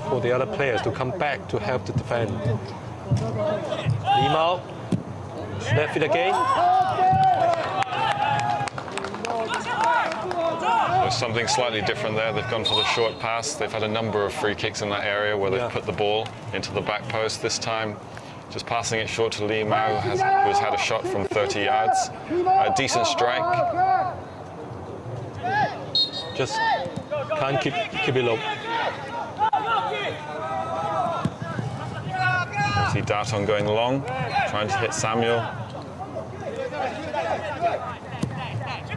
for the other players to come back to help to defend. Li Mao, left it again. There's something slightly different there. They've gone for the short pass. They've had a number of free kicks in that area where they've Yeah. put the ball into the back post. This time, just passing it short to Li Mao, who has had a shot from 30 yards. A decent strike. Just can't keep it low. See Tatung going long, trying to hit Samuel.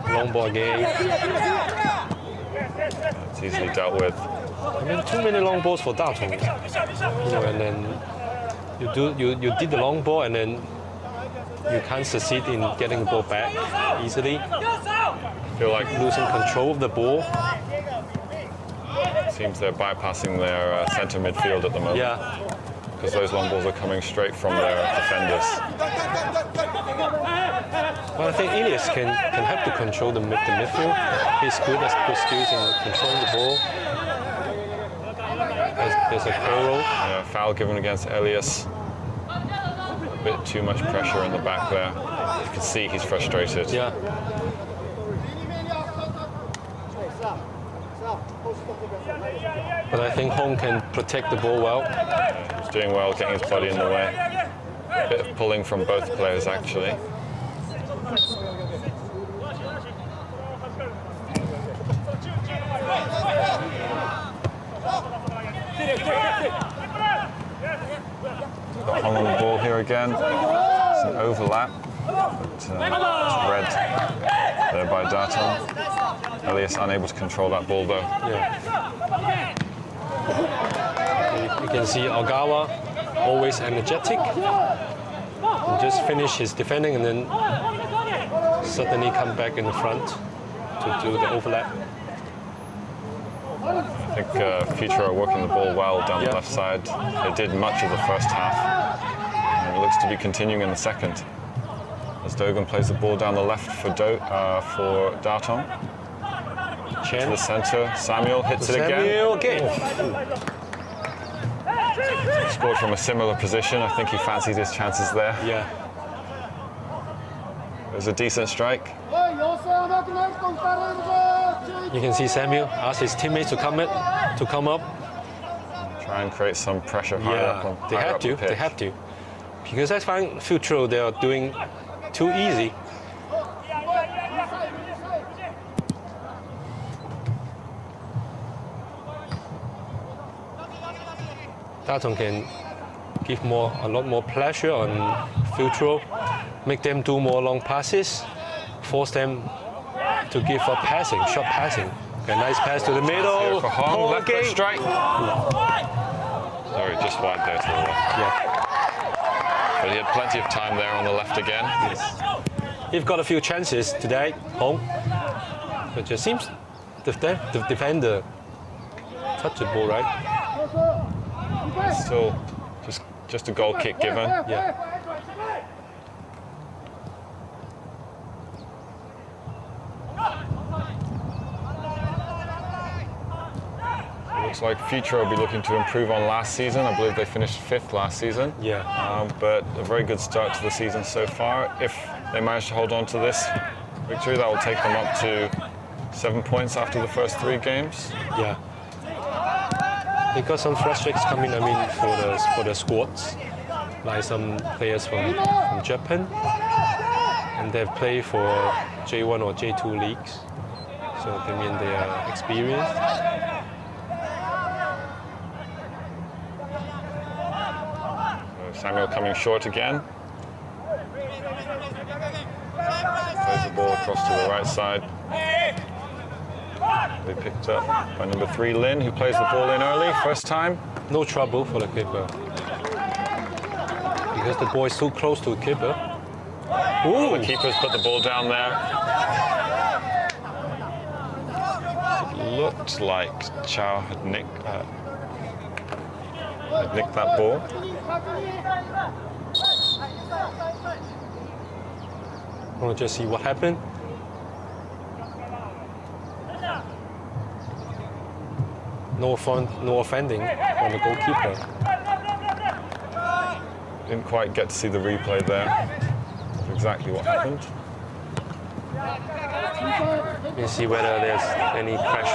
Long ball again. It's easily dealt with. I mean, too many long balls for Tatung. You know, and then you did the long ball, and then you can't succeed in getting the ball back easily. Feel like Losing control of the ball. Seems they're bypassing their centre midfield at the moment. Yeah. Because those long balls are coming straight from their defenders. Well, I think Elias can help to control the midfield. He's good skills in controlling the ball. There's a Futuro. Yeah, foul given against Elias. A bit too much pressure in the back there. You can see he's frustrated. Yeah. But I think Hong can protect the ball well. He's doing well, getting his body in the way. A bit of pulling from both players, actually. Got Hong on the ball here again. It's an overlap. But, it's read there by Tatung. Elias unable to control that ball, though. Yeah. You can see Ogawa always energetic. He just finish his defending and then suddenly come back in the front to do the overlap. I think Futuro are working the ball well down the left side. They did much of the first half, and it looks to be continuing in the second. As Dogan plays the ball down the left for Tatung. Chen. To the centre, Samuel hits it again. Samuel again. Scored from a similar position. I think he fancied his chances there. Yeah. It was a decent strike. You can see Samuel ask his teammates to come up. Try and create some pressure higher up on They have to. They have to. Because I find Futuro they are doing too easy. Tatung can give a lot more pressure on Futuro, make them do more long passes, force them to give up passing, short passing. Okay, nice pass to the middle. For Hong, left foot again. strike. Sorry, just wide there to the left. Yeah. But he had plenty of time there on the left again. Yes. He's got a few chances today, Hong. But just seems the defender touched the ball, right? Still just a goal kick given. Yeah. Looks like Futuro will be looking to improve on last season. I believe they finished 5th last season. Yeah. But a very good start to the season so far. If they manage to hold on to this victory, that will take them up to 7 points after the first 3 games. Yeah. They got some fresh legs coming, for the squads. Like some players from Japan. And they've played for J1 or J2 leagues. So they mean they are experienced. Samuel coming short again. Plays the ball across to the right side. They picked up by number 3, Lin, who plays the ball in early, first time. No trouble for the keeper. Because the ball is too close to the keeper. Ooh. The keeper's put the ball down there. It looked like Chow had nicked that ball. I want to just see what happened. No offending on the goalkeeper. Didn't quite get to see the replay there of exactly what happened. You can see whether there's any clash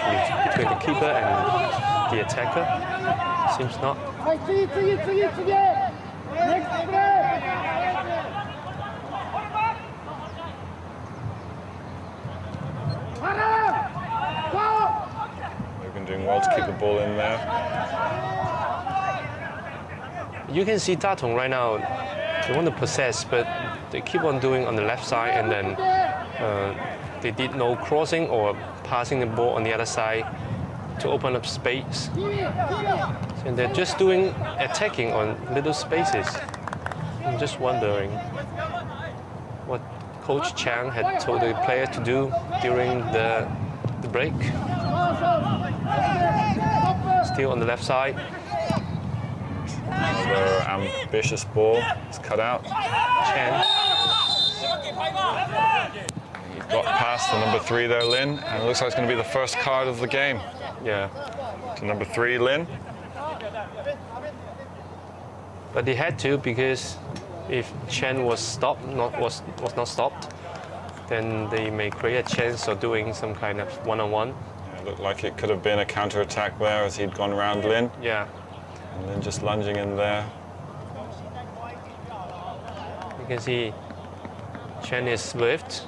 between the keeper and the attacker. Seems not. They've been doing well to keep the ball in there. You can see Tatung right now, they want to possess, but they keep on doing on the left side, and then they did no crossing or passing the ball on the other side to open up space. And they're just doing attacking on little spaces. I'm just wondering what Coach Chang had told the players to do during the break. Still on the left side. Another ambitious ball. It's cut out. Chen. He got past the number 3 there, Lin, and it looks like it's going to be the first card of the game. Yeah. To number 3, Lin. But they had to, because if Chen was stopped, was not stopped, then they may create a chance of doing some kind of one-on-one. It looked like it could have been a counter-attack there as he'd gone around Lin. Yeah. And then just lunging in there. You can see Chen is swift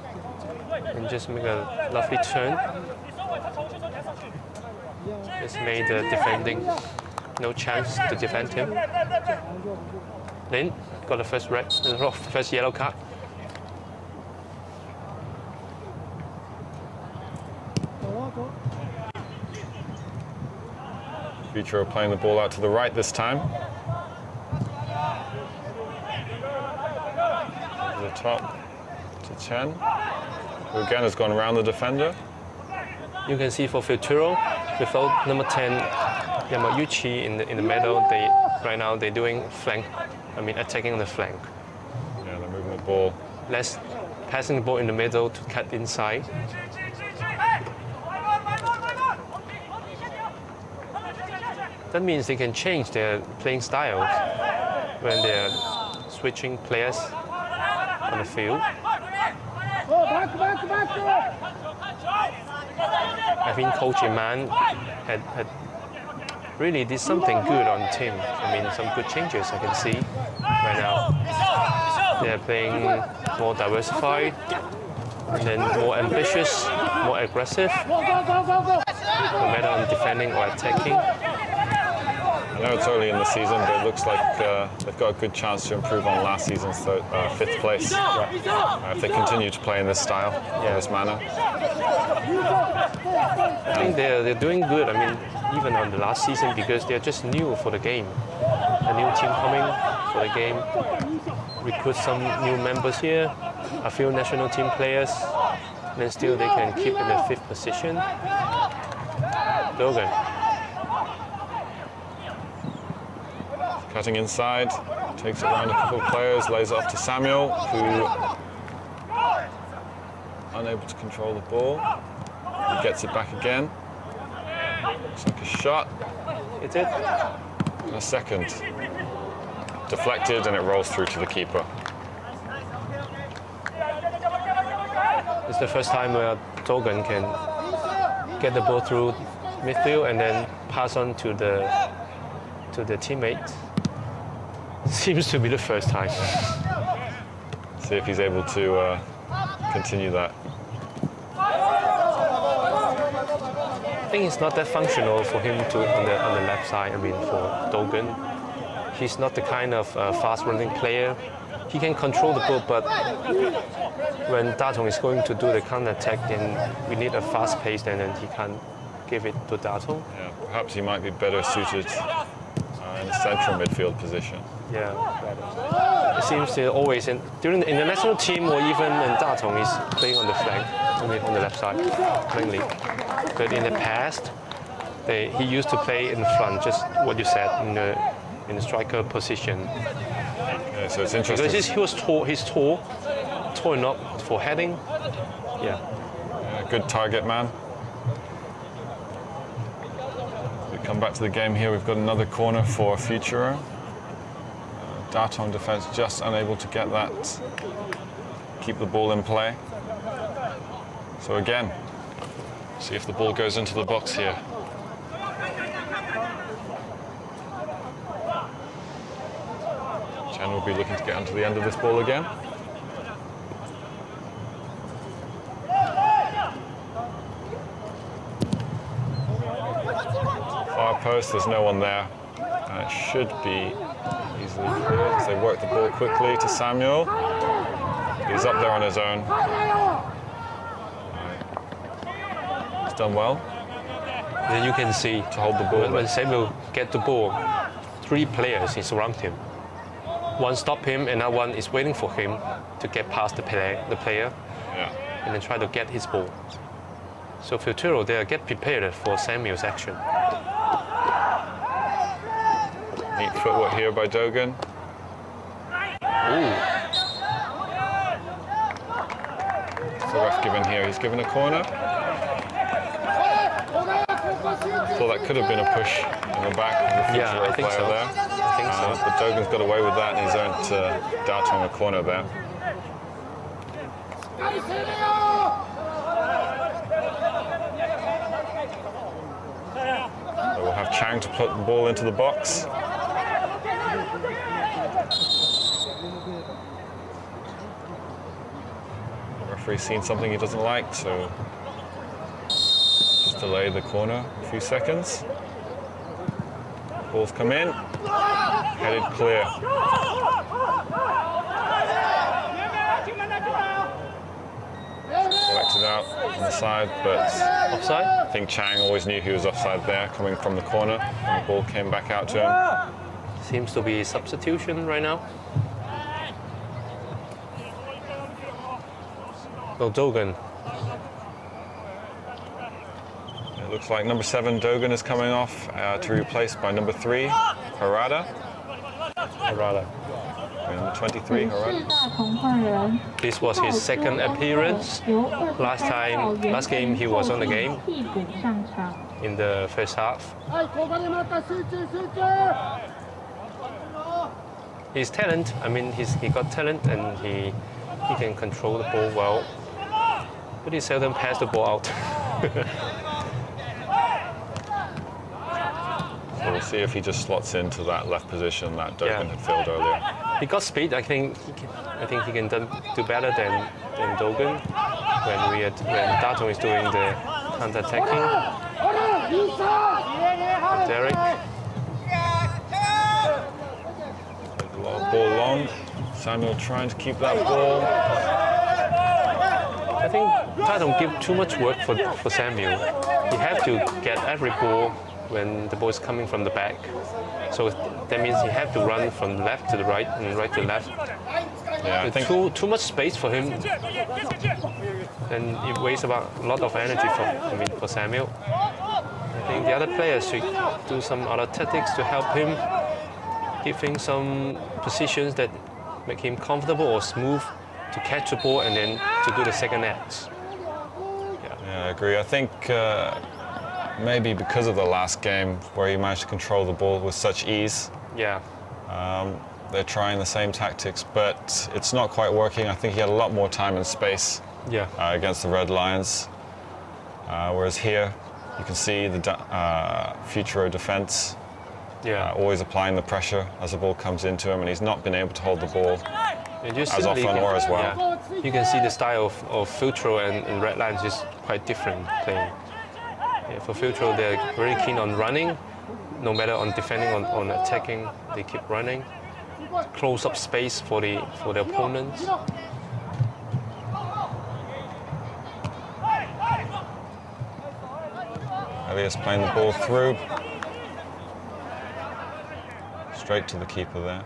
and just make a lovely turn. Just made the defending no chance to defend him. Lin got the first yellow card. Futuro playing the ball out to the right this time. To the top to Chen, who again has gone around the defender. You can see for Futuro, without number 10 Yamauchi in the middle, right now they're doing flank. Attacking on the flank. Yeah, they're moving the ball. Less passing the ball in the middle to cut inside. That means they can change their playing styles when they're switching players on the field. I think Coach Iman had really did something good on the team. Some good changes I can see right now. They're playing more diversified and then more ambitious, more aggressive, no matter on defending or attacking. I know it's early in the season, but it looks like they've got a good chance to improve on last season's 5th place. If they continue to play in this style, in this manner. I think they're doing good. Even on the last season, because they're just new for the game. A new team coming for the game. Recruit some new members here, a few national team players, and then still they can keep in the 5th position. Logan. Cutting inside, takes it around a couple of players, lays it off to Samuel, who unable to control the ball. He gets it back again. Looks like a shot. It's it. And a second. Deflected, and it rolls through to the keeper. It's the first time where Dogan can get the ball through midfield and then pass on to the teammate. Seems to be the first time. See if he's able to continue that. I think it's not that functional for him to on the left side. For Dogan, he's not the kind of fast-running player. He can control the ball, but when Tatung is going to do the counter-attack, then we need a fast pace, and then he can't give it to Tatung. Yeah, perhaps he might be better suited in the central midfield position. Yeah, better. It seems they're always in the national team, or even in Tatung is playing on the flank, on the left side, mainly. But in the past, he used to play in front, just what you said, in the striker position. Yeah, so it's interesting. Because he's tall enough for heading. Yeah. Good target man. We come back to the game here. We've got another corner for Futuro. Tatung defense just unable to get that, keep the ball in play. So again, see if the ball goes into the box here. Chen will be looking to get onto the end of this ball again. Far post, there's no one there. And it should be easily cleared as they work the ball quickly to Samuel. He's up there on his own. He's done well. Then you can see to hold the ball. When Samuel get the ball, 3 players surround him. One stop him, and another one is waiting for him to get past the player, Yeah. and then try to get his ball. So Futuro, they get prepared for Samuel's action. Neat footwork here by Dogan. Ooh. What's the ref given here? He's given a corner. Thought that could have been a push in the back of the Yeah, I think player so. there. I think so. But Dogan's got away with that and he's earned Tatung a corner there. So we'll have Chang to put the ball into the box. The referee's seen something he doesn't like, so just delay the corner a few seconds. Balls come in, headed clear. Collected out on the side, but Offside? I think Chang always knew he was offside there, coming from the corner, and the ball came back out to him. Seems to be substitution right now. Well, Dogan. It looks like number 7, Dogan, is coming off to be replaced by number 3, Harada. Harada. Number 23, Harada. 大同换人， This was his second appearance. 由 Last game he was on the game 替补上场。 in the first half. His talent, I mean, he got talent and he can control the ball well, but he seldom pass the ball out. So we'll see if he just slots into that left position that Dogan had filled earlier. He got speed. I think he can do better than Dogan when Tatung is doing the counter-attacking. Derek. A lot of ball long. Samuel trying to keep that ball. I think Tatung give too much work for Samuel. He have to get every ball when the ball is coming from the back. So that means he have to run from left to the right and right to left. Yeah, I think Too much space for him, and it wastes a lot of energy for Samuel. I think the other players should do some other tactics to help him, give him some positions that make him comfortable or smooth to catch the ball and then to do the second act. Yeah, I agree. I think maybe because of the last game where he managed to control the ball with such ease, Yeah, they're trying the same tactics, but it's not quite working. I think he had a lot more time and space yeah, against the Red Lions. Whereas here, you can see the Futuro defense yeah. always applying the pressure as the ball comes into him, and he's not been able to hold the ball And you as simply often or as well. yeah, you can see the style of Futuro and Red Lions is quite different playing. Yeah, for Futuro, they're very keen on running, no matter on defending or on attacking. They keep running, close up space for the opponents. Elias playing the ball through. Straight to the keeper there.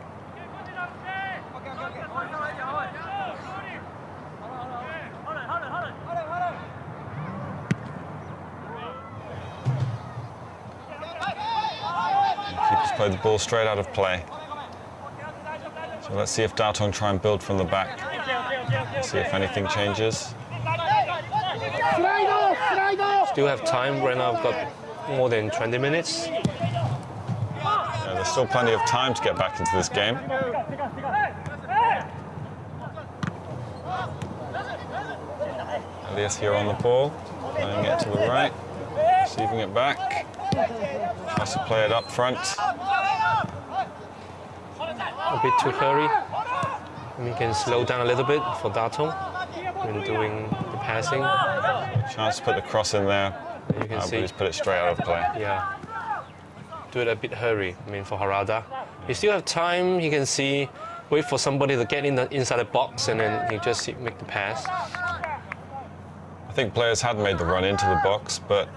Keeper's played the ball straight out of play. So let's see if Tatung try and build from the back. See if anything changes. Still have time right now. I've got more than 20 minutes. Yeah, there's still plenty of time to get back into this game. Elias here on the ball, playing it to the right, receiving it back. Tries to play it up front. A bit too hurry. We can slow down a little bit for Tatung when doing the passing. Chance to put the cross in there, You can but see, he's put it straight out of play. yeah, do it a bit hurry. I mean, for Harada, he still have time. He can see, wait for somebody to get inside the box, and then he just make the pass. I think players had made the run into the box, but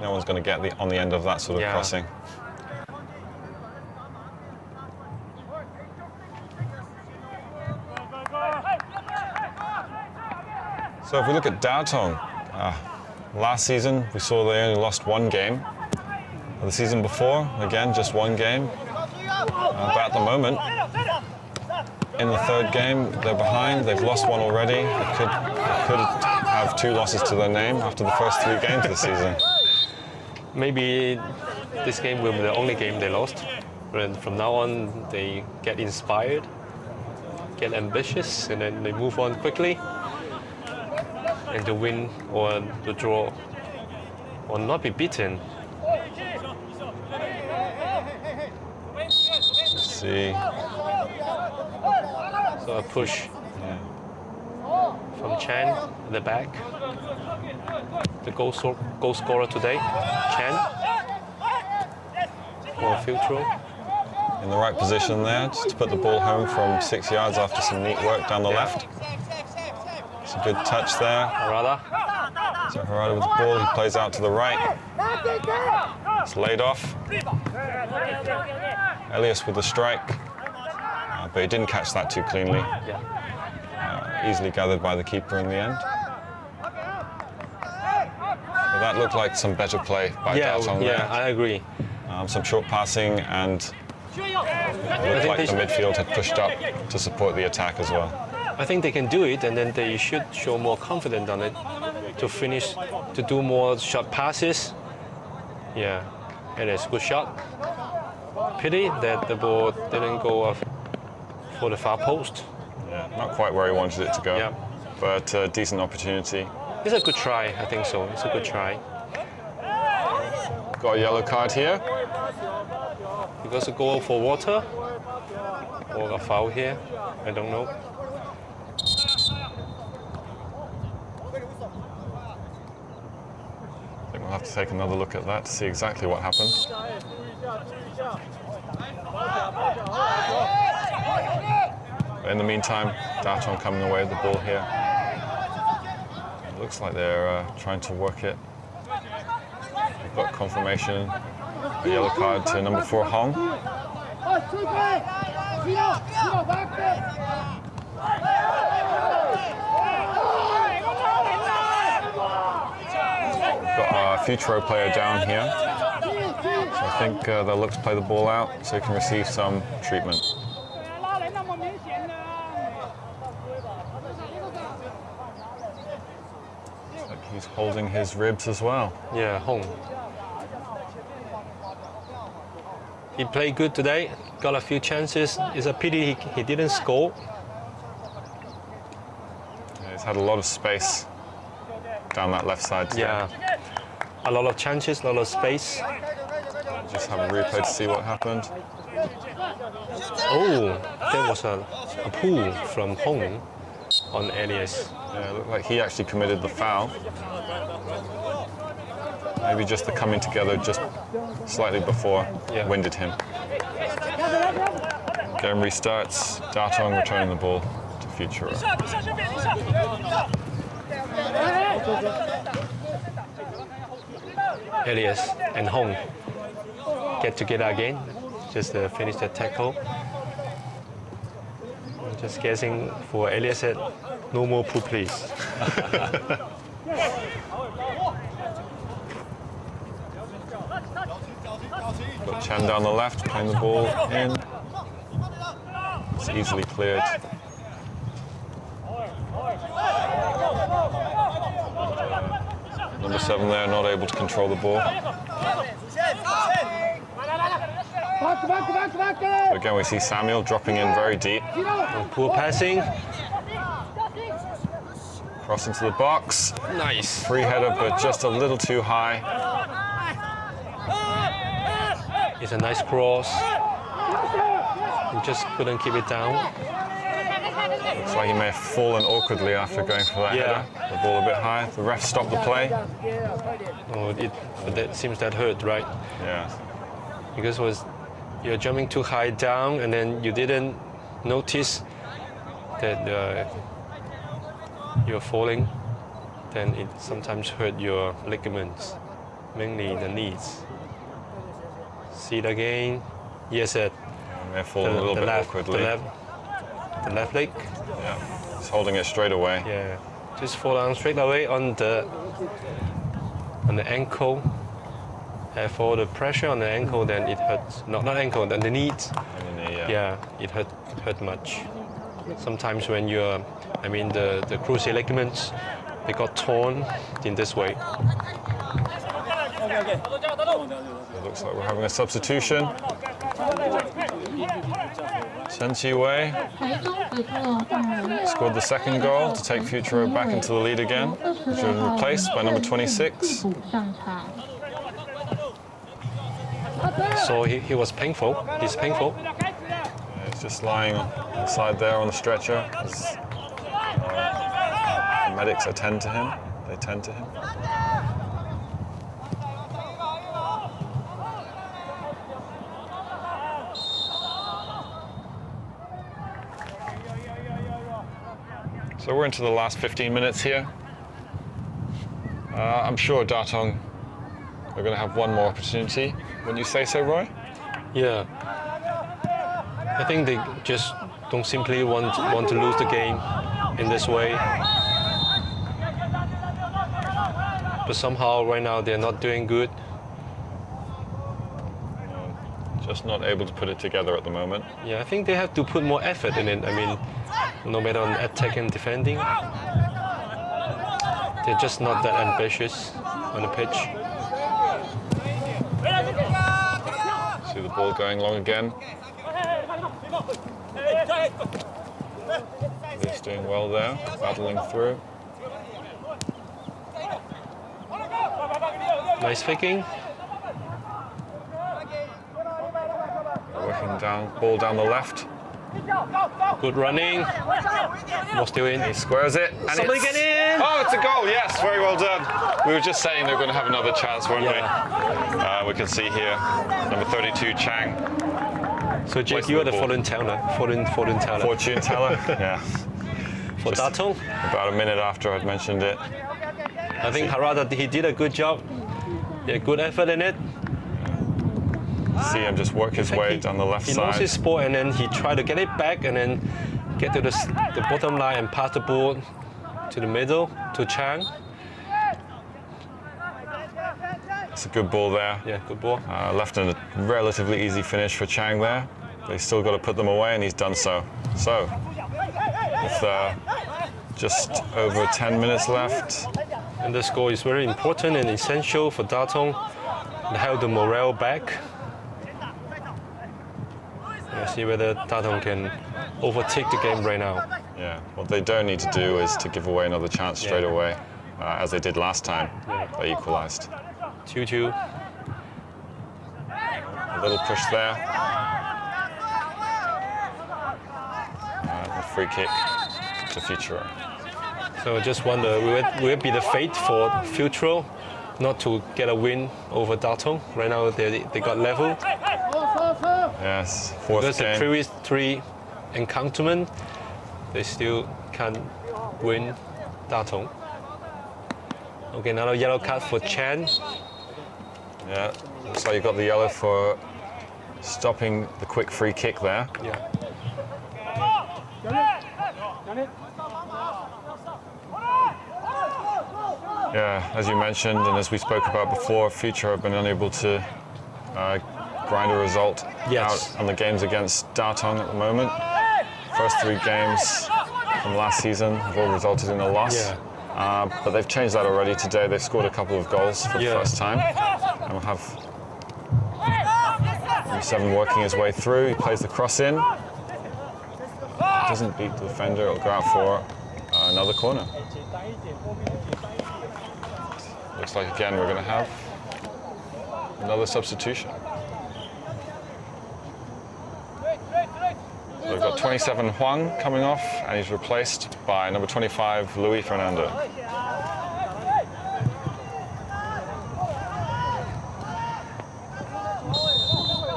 no one's going to get on the end of that sort of Yeah. crossing. So if we look at Tatung, last season we saw they only lost one game. The season before, again, just one game. But at the moment, in the third game, they're behind. They've lost one already. They could have 2 losses to their name after the first 3 games of the season. Maybe this game will be the only game they lost. But from now on, they get inspired, get ambitious, and then they move on quickly. And to win or to draw or not be beaten. Let's see. So a push from Chan in the back. The goal scorer today, Chan for Futuro. In the right position there, just to put the ball home from 6 yards after some neat work down the left. It's a good touch there. Harada. So Harada with the ball, he plays out to the right. It's laid off. Elias with the strike, but he didn't catch that too cleanly. Easily gathered by the keeper in the end. But that looked like some better play by Tatung there. Yeah, I agree. Some short passing, and it looked like the midfield had pushed up to support the attack as well. I think they can do it, and then they should show more confidence on it to finish, to do more short passes. Yeah, and it's a good shot. Pity that the ball didn't go off for the far post. Yeah, not quite where he wanted it to go, Yeah. but a decent opportunity. It's a good try, I think so. It's a good try. Got a yellow card here. Because a goal for water or a foul here, I don't know. I think we'll have to take another look at that to see exactly what happened. But in the meantime, Tatung coming away with the ball here. It looks like they're trying to work it. We've got confirmation, a yellow card to number 4, Hong. Got a Futuro player down here. So I think they'll look to play the ball out so he can receive some treatment. Looks like he's holding his ribs as well. Yeah, Hong. He played good today, got a few chances. It's a pity he didn't score. Yeah, he's had a lot of space down that left side today. Yeah, a lot of chances, a lot of space. Just have a replay to see what happened. Oh, there was a pull from Hong on Elias. Yeah, it looked like he actually committed the foul. Maybe just the coming together just slightly before winded him. Game restarts. Tatung returning the ball to Futuro. Elias and Hong get together again, just to finish the tackle. I'm just guessing for Elias said, no more pull, please. Got Chen down the left, playing the ball in. It's easily cleared. Number 7 there, not able to control the ball. So again, we see Samuel dropping in very deep. Poor passing. Cross into the box. Nice. Free header, but just a little too high. It's a nice cross. He just couldn't keep it down. Looks like he may have fallen awkwardly after going for that header. The ball a bit high. The ref stopped the play. Oh, but that seems that hurt, right? Yeah. Because you're jumping too high down, and then you didn't notice that you're falling. Then it sometimes hurt your ligaments, mainly the knees. See it again. Yes, sir. May have fallen a little bit awkwardly. The left leg. Yeah. He's holding it straight away. Yeah. Just fall down straight away on the ankle. have all the pressure on the ankle, then it hurts. Not ankle, then the knee. Yeah, it hurt much. Sometimes when you're, the cruciate ligaments, they got torn in this way. It looks like we're having a substitution. Chen Qi-wei scored the second goal to take Futuro back into the lead again, which was replaced by number 26. So he was painful. He's painful. He's just lying inside there on the stretcher. As, the medics attend to him. They tend to him. So we're into the last 15 minutes here. I'm sure Tatung are going to have one more opportunity. Wouldn't you say so, Roy? Yeah. I think they just don't simply want to lose the game in this way. But somehow right now they're not doing good. Just not able to put it together at the moment. Yeah, I think they have to put more effort in it. No matter on attack and defending, they're just not that ambitious on the pitch. See the ball going long again. He's doing well there, battling through. Nice faking. Working down, ball down the left. Good running. More still in. He squares it. And Somebody get in! Oh, it's a goal, yes, very well done. We were just saying they're going to have another chance, weren't we? We can see here, number 32, Chang. So Jake, you are the fortune teller. Fortune teller. Fortune teller, yeah. For Tatung. About a minute after I'd mentioned it. I think Harada, he did a good job. He had good effort in it. See him just work his way down the left side. He lost his ball and then he tried to get it back and then get to the bottom line and pass the ball to the middle to Chang. It's a good ball there. Yeah, good ball. Left in a relatively easy finish for Chang there. They still got to put them away and he's done so. So, with just over 10 minutes left. And the score is very important and essential for Tatung to have the morale back. Let's see whether Tatung can overtake the game right now. Yeah, what they don't need to do is to give away another chance straight away, as they did last time. They equalised. 2-2. A little push there. A free kick to Futuro. So I just wonder, will it be the fate for Futuro not to get a win over Tatung? Right now they got level. Yes, fourth because game. The previous 3 encounterment, they still can't win Tatung. Okay, another yellow card for Chen. Yeah, looks like you got the yellow for stopping the quick free kick there. Yeah. Yeah, as you mentioned and as we spoke about before, Futuro have been unable to grind a result out on the games against Tatung at the moment. First 3 games from last season have all resulted in a loss. Yeah. But they've changed that already today. They've scored a couple of goals for the first time. And we'll have M7 working his way through. He plays the cross in. Doesn't beat the defender. It'll go out for another corner. Looks like again we're going to have another substitution. So we've got 27 Huang coming off, and he's replaced by number 25 Luis Fernando.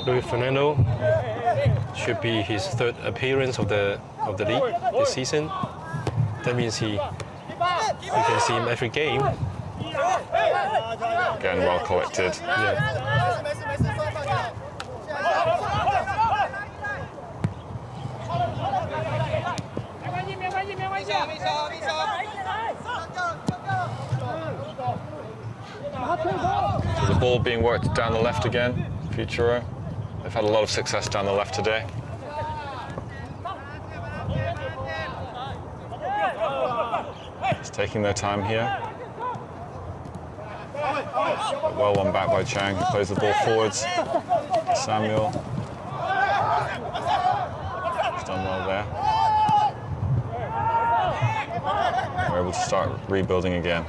Luis Fernando should be his 3rd appearance of the league this season. That means we can see him every game. Again, well collected. Yeah. So the ball ball being worked down the left again, Futuro. They've had a lot of success down the left today. Just taking their time here. But well one back by Chang, who plays the ball forwards. Samuel. He's done well there. We're able to start rebuilding again.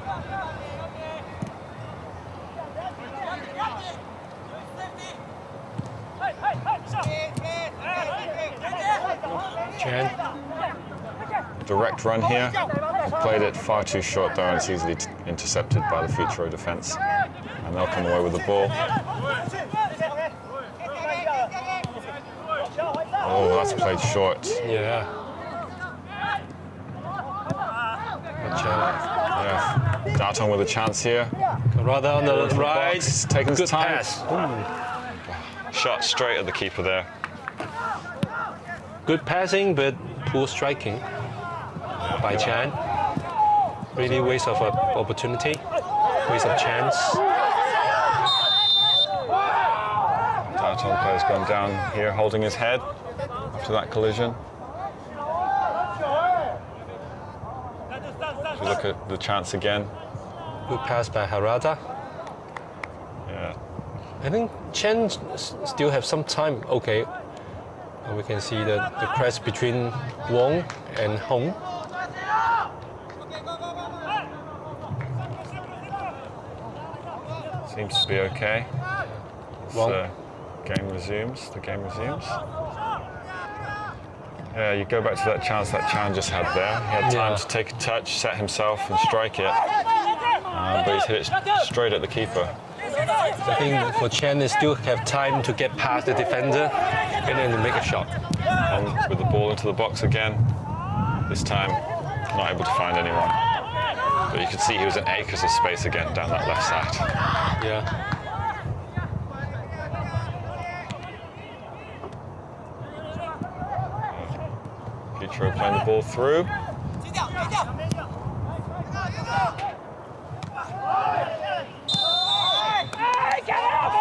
Chan. Direct run here. Played it far too short though, and it's easily intercepted by the Futuro defense. And they'll come away with the ball. Oh, that's played short. Yeah. Yeah. Tatung with a chance here. Rather on the right. Box, taking his Good time. pass. Shot straight at the keeper there. Good passing, but poor striking by Chan. Really waste of an opportunity, waste of chance. Tatung player's gone down here, holding his head after that collision. If you look at the chance again. Good pass by Harada. Yeah. I think Chen still have some time. Okay, and we can see the press between Wong and Hong. Seems to be okay. Wong. The game resumes. The game resumes. Yeah, you go back to that chance that Chan just had there. He had time to take a touch, set himself, and strike it. But he's hit it straight at the keeper. I think for Chen, they still have time to get past the defender and then to make a shot. On with the ball into the box again. This time, not able to find anyone. But you could see he was in acres of space again down that left side. Yeah. Futuro playing the ball through.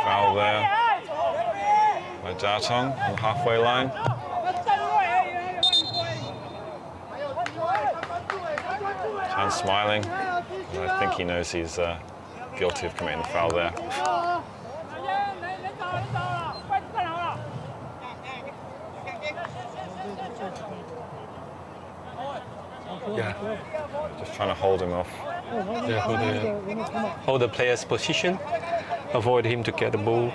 Foul there by Tatung on the halfway line. Chan's smiling. I think he knows he's guilty of committing the foul there. Yeah. Just trying to hold him off. Yeah, hold the player's position, avoid him to get the ball.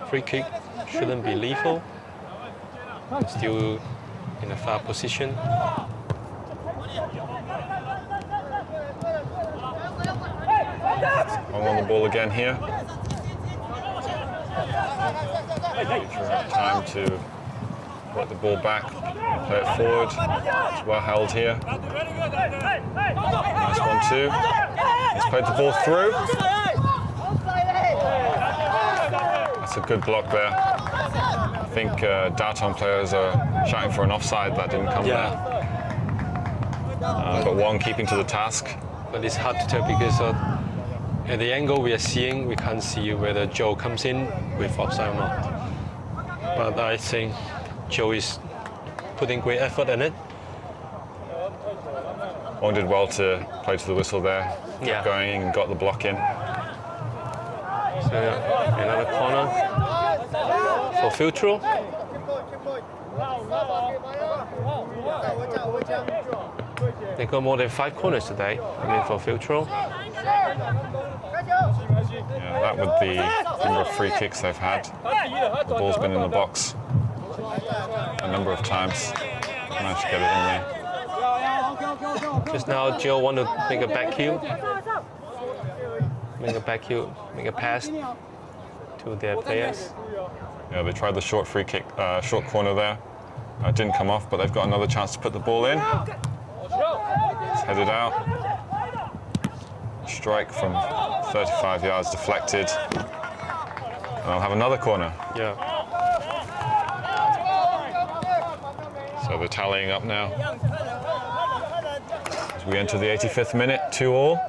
Free kick shouldn't be lethal. Still in a foul position. On the ball again here. Futuro have time to work the ball back, play it forward. It's well held here. Nice 1-2. He's played the ball through. That's a good block there. I think Tatung players are shouting for an offside. That didn't come there. But Wong keeping to the task. But it's hard to tell because at the angle we are seeing, we can't see whether Joe comes in with offside or not. But I think Joe is putting great effort in it. Wong did well to play to the whistle there. Yeah. Kept going and got the block in. So another corner for Futuro. They got more than 5 corners today. I mean for Futuro. Yeah, that with the number of free kicks they've had. The ball's been in the box a number of times. Managed to get it in there. Just now, Joe want to make a back heel. Make a pass to their players. Yeah, they tried the short free kick, short corner there. Didn't come off, but they've got another chance to put the ball in. It's headed out. Strike from 35 yards deflected. And they'll have another corner. Yeah. So they're tallying up now. As we enter the 85th minute, 2-2.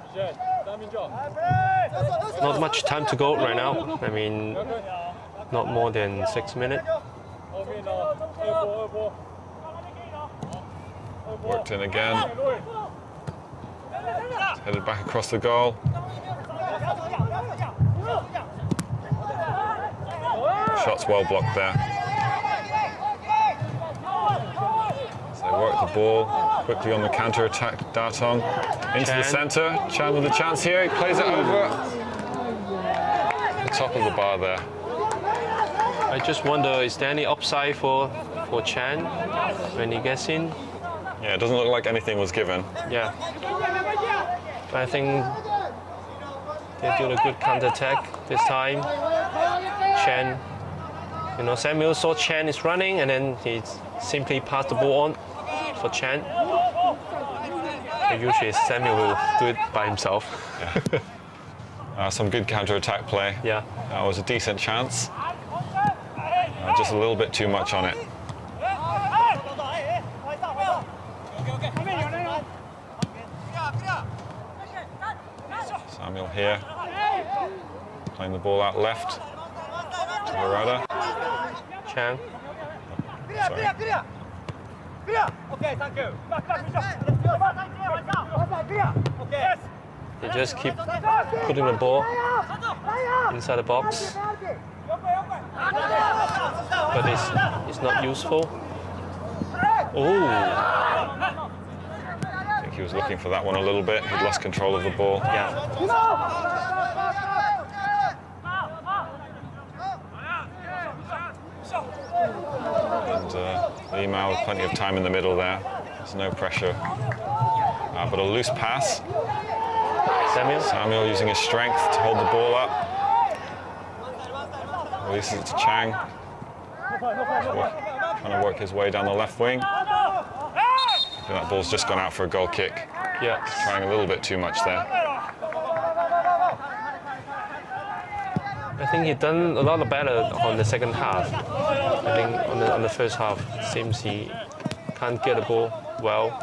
Not much time to go right now. I mean, not more than 6 minutes. Worked in again. Headed back across the goal. Shot's well blocked there. So they work the ball quickly on the counter-attack. Tatung into the centre. Chan with a chance here. He plays it over the top of the bar there. I just wonder, is there any upside for Chan when he gets in? Yeah, it doesn't look like anything was given. Yeah. But I think they did a good counter-attack this time. Chan, Samuel saw Chan is running and then he simply passed the ball on for Chan. Usually Samuel will do it by himself. Yeah. Some good counter-attack play. Yeah. That was a decent chance. Just a little bit too much on it. Samuel here, playing the ball out left to Verada. Chan. Sorry. Okay, thank you. They just keep putting the ball inside the box. But it's not useful. Oh! I think he was looking for that one a little bit. He'd lost control of the ball. Yeah. And Lima with plenty of time in the middle there. There's no pressure. But a loose pass. Samuel using his strength to hold the ball up. Releases it to Chang. Trying to work his way down the left wing. I think that ball's just gone out for a goal kick. Yeah. Trying a little bit too much there. I think he done a lot better on the second half. I think on the first half, it seems he can't get the ball well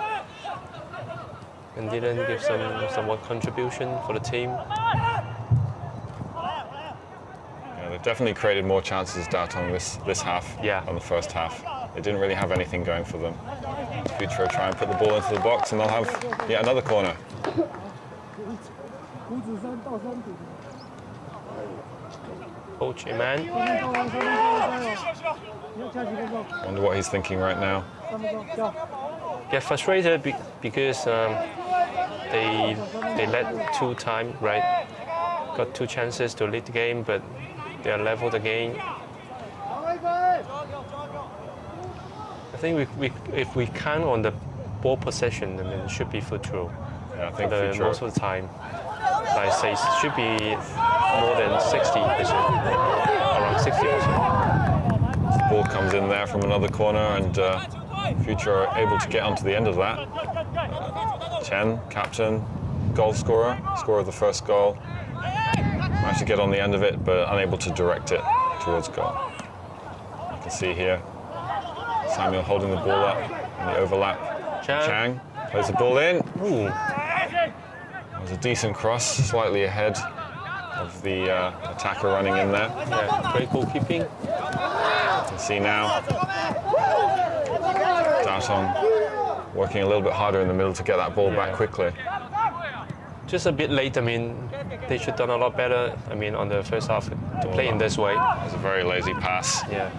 and didn't give somewhat contribution for the team. Yeah, they've definitely created more chances, Tatung, this half than the first half. They didn't really have anything going for them. Futuro try and put the ball into the box and they'll have yet another corner. Coach Iman. Wonder what he's thinking right now. Get frustrated because they led 2 times, right? Got 2 chances to lead the game, but they are leveled again. I think if we count on the ball possession, I mean, it should be Futuro. Yeah, I think most of the time, I say it should be more than 60%, around 60%. The ball comes in there from another corner and Futuro are able to get onto the end of that. Chen, captain, goal scorer, scorer of the first goal. Managed to get on the end of it, but unable to direct it towards goal. You can see here, Samuel holding the ball up in the overlap. Chang plays the ball in. Ooh. That was a decent cross, slightly ahead of the attacker running in there. Yeah, great goalkeeping. You can see now, Tatung working a little bit harder in the middle to get that ball back quickly. Just a bit late. I mean, they should have done a lot better. I mean, on the first half to play in this way. It was a very lazy pass. Yeah.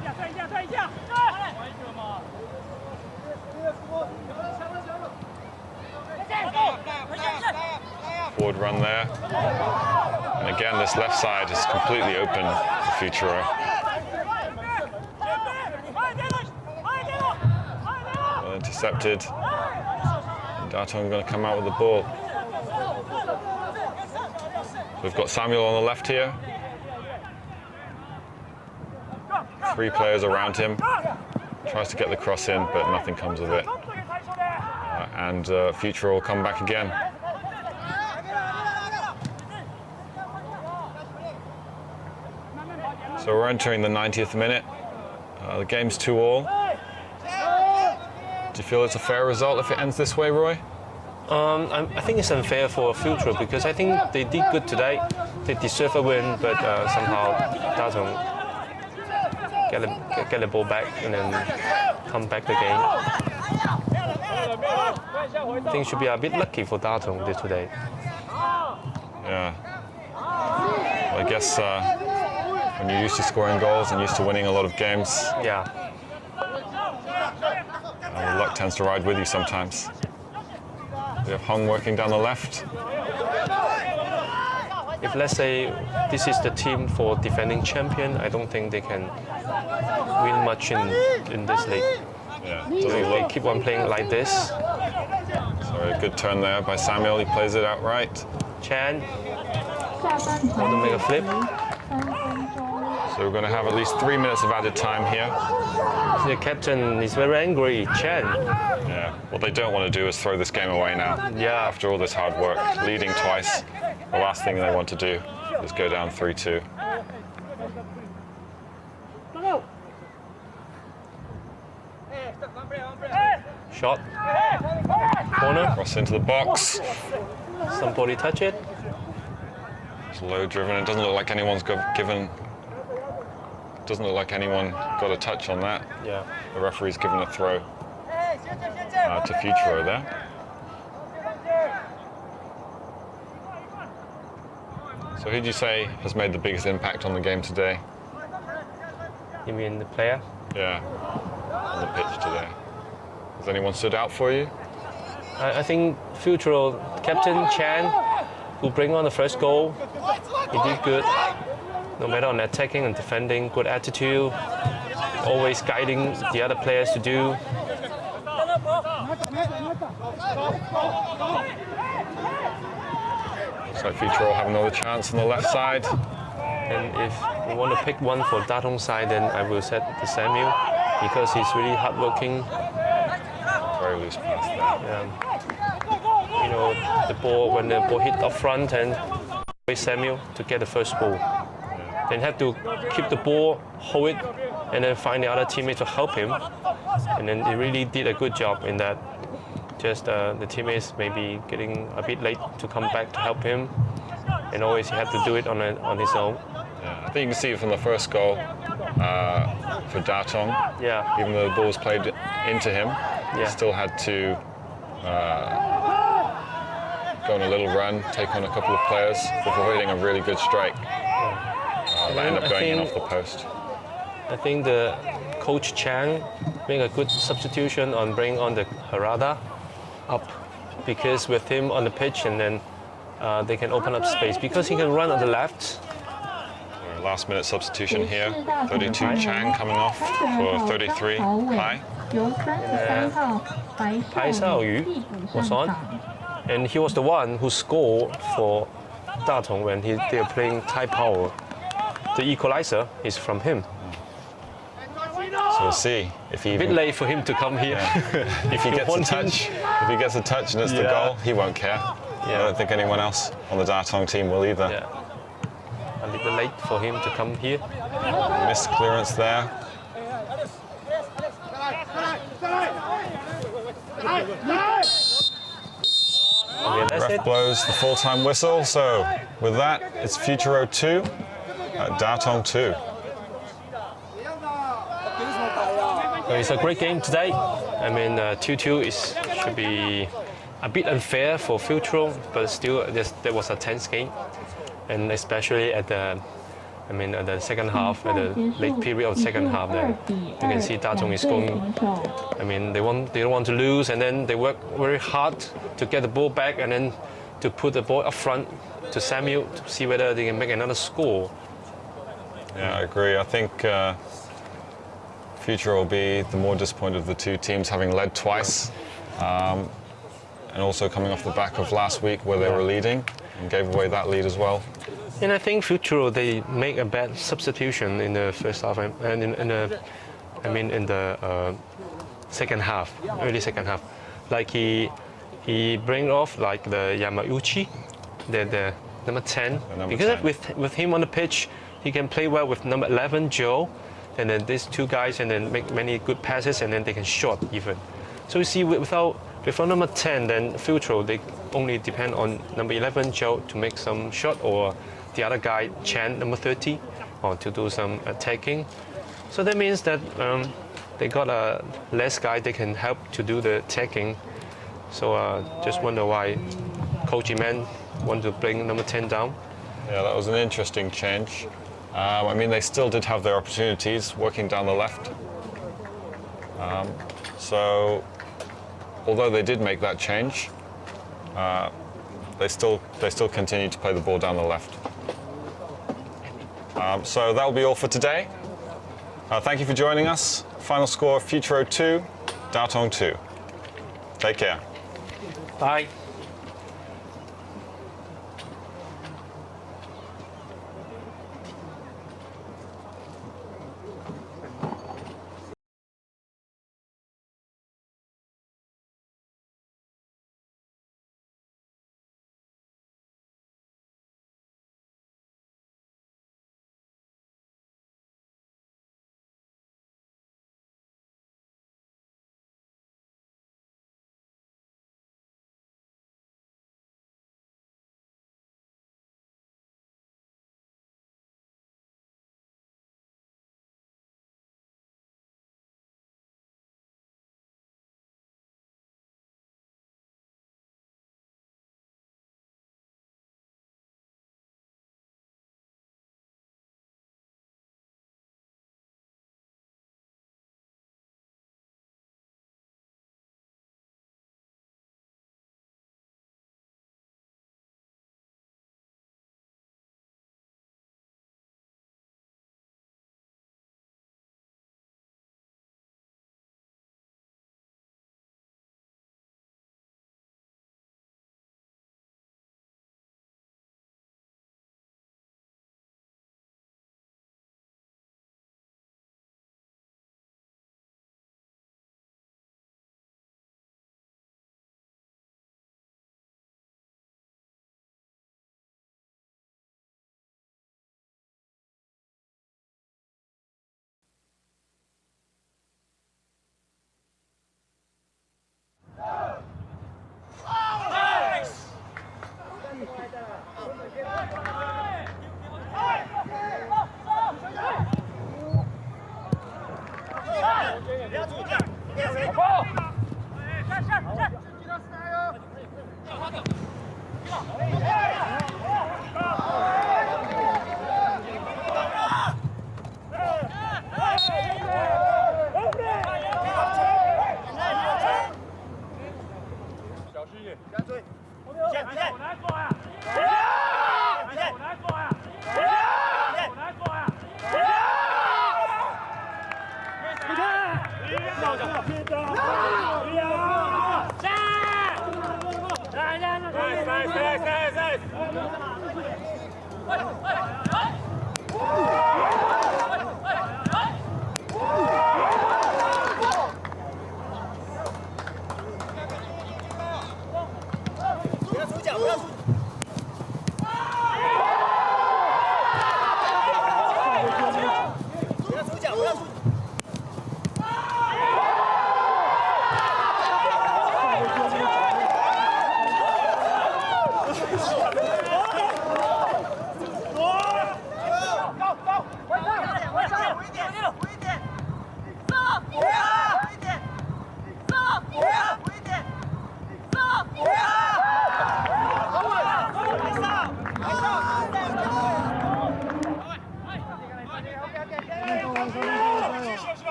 Forward run there. And again, this left side is completely open for Futuro. Well intercepted. Tatung going to come out with the ball. We've got Samuel on the left here. 3 players around him. Tries to get the cross in, but nothing comes of it. And Futuro will come back again. So we're entering the 90th minute. The game's 2-2. Do you feel it's a fair result if it ends this way, Roy? I think it's unfair for Futuro because I think they did good today. They deserve a win, but somehow Tatung get the ball back and then come back the game. I think it should be a bit lucky for Tatung today. Yeah. Well, I guess when you're used to scoring goals and used to winning a lot of games, Yeah. luck tends to ride with you sometimes. We have Hung working down the left. If let's say this is the team for defending champion, I don't think they can win much in this league. Yeah. So if they keep on playing like this, So a good turn there by Samuel. He plays it out right. Chan want to make a flip. So we're going to have at least 3 minutes of added time here. The captain is very angry, Chan. Yeah. What they don't want to do is throw this game away now. Yeah. After all this hard work, leading twice, the last thing they want to do is go down 3-2. Shot. Corner. Cross into the box. Somebody touch it. It's low driven. It doesn't look like anyone's given. Doesn't look like anyone got a touch on that. Yeah. The referee's given a throw to Futuro there. So who do you say has made the biggest impact on the game today? You mean the player? Yeah, on the pitch today. Has anyone stood out for you? I think Futuro captain Chan, who bring on the first goal, he did good. No matter on attacking and defending, good attitude, always guiding the other players to do. Looks like Futuro will have another chance on the left side. And if you want to pick one for Tatung side, then I will set the Samuel because he's really hardworking. Very loose pass there. You know, the ball when the ball hit up front and with Samuel to get the first goal. Then have to keep the ball, hold it, and then find the other teammate to help him. And then he really did a good job in that. Just the teammates maybe getting a bit late to come back to help him, and always he had to do it on his own. Yeah, I think you can see it from the first goal for Tatung. Yeah. Even though the ball was played into him, he Yeah. still had to go on a little run, take on a couple of players before hitting a really good strike. That ended up going in off the post. I think the coach Chang made a good substitution on bringing on the Harada up, because with him on the pitch and then they can open up space because he can run on the left. Last minute substitution here. 32 Chang coming off for 33 Pai. Pai Xiaoyu was on, and he was the one who scored for Tatung when they were playing Tai Power. The equalizer is from him. So we'll see if he A bit late for him to come here. if he gets a touch. If he gets a touch and it's the Yeah. goal, he won't care. I don't think anyone else on the Tatung team will either. Yeah. A little late for him to come here. Missed clearance there. Okay, that's Ref it. blows the full-time whistle. So with that, it's Futuro 2, Tatung 2. So it's a great game today. I mean, 2-2 should be a bit unfair for Futuro, but still, there was a tense game, and especially at the second half, at the late period of the second half, there you can see Tatung is going. I mean, they don't want to lose, and then they work very hard to get the ball back, and then to put the ball up front to Samuel to see whether they can make another score. Yeah, I agree. I think Futuro will be the more disappointed of the two teams, having led twice, and also coming off the back of last week where they were leading and gave away that lead as well. And I think Futuro, they make a bad substitution in the first half and in the second half, early second half. Like he bring off like the Yamauchi, the number 10, because 10. with him on the pitch, he can play well with number 11 Joe, and then these two guys, and then make many good passes, and then they can shot even. So you see, without Before number 10, then Futuro, they only depend on number 11, Joe, to make some shot, or the other guy, Chan, number 30, or to do some attacking. So that means that they got a less guy they can help to do the attacking. So just wonder why Coach Iman want to bring number 10 down. Yeah, that was an interesting change. I mean, they still did have their opportunities working down the left. So, although they did make that change, they still continue to play the ball down the left. So that will be all for today. Thank you for joining us. Final score: Futuro 2, Tatung 2. Take care. Bye.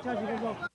加几分钟。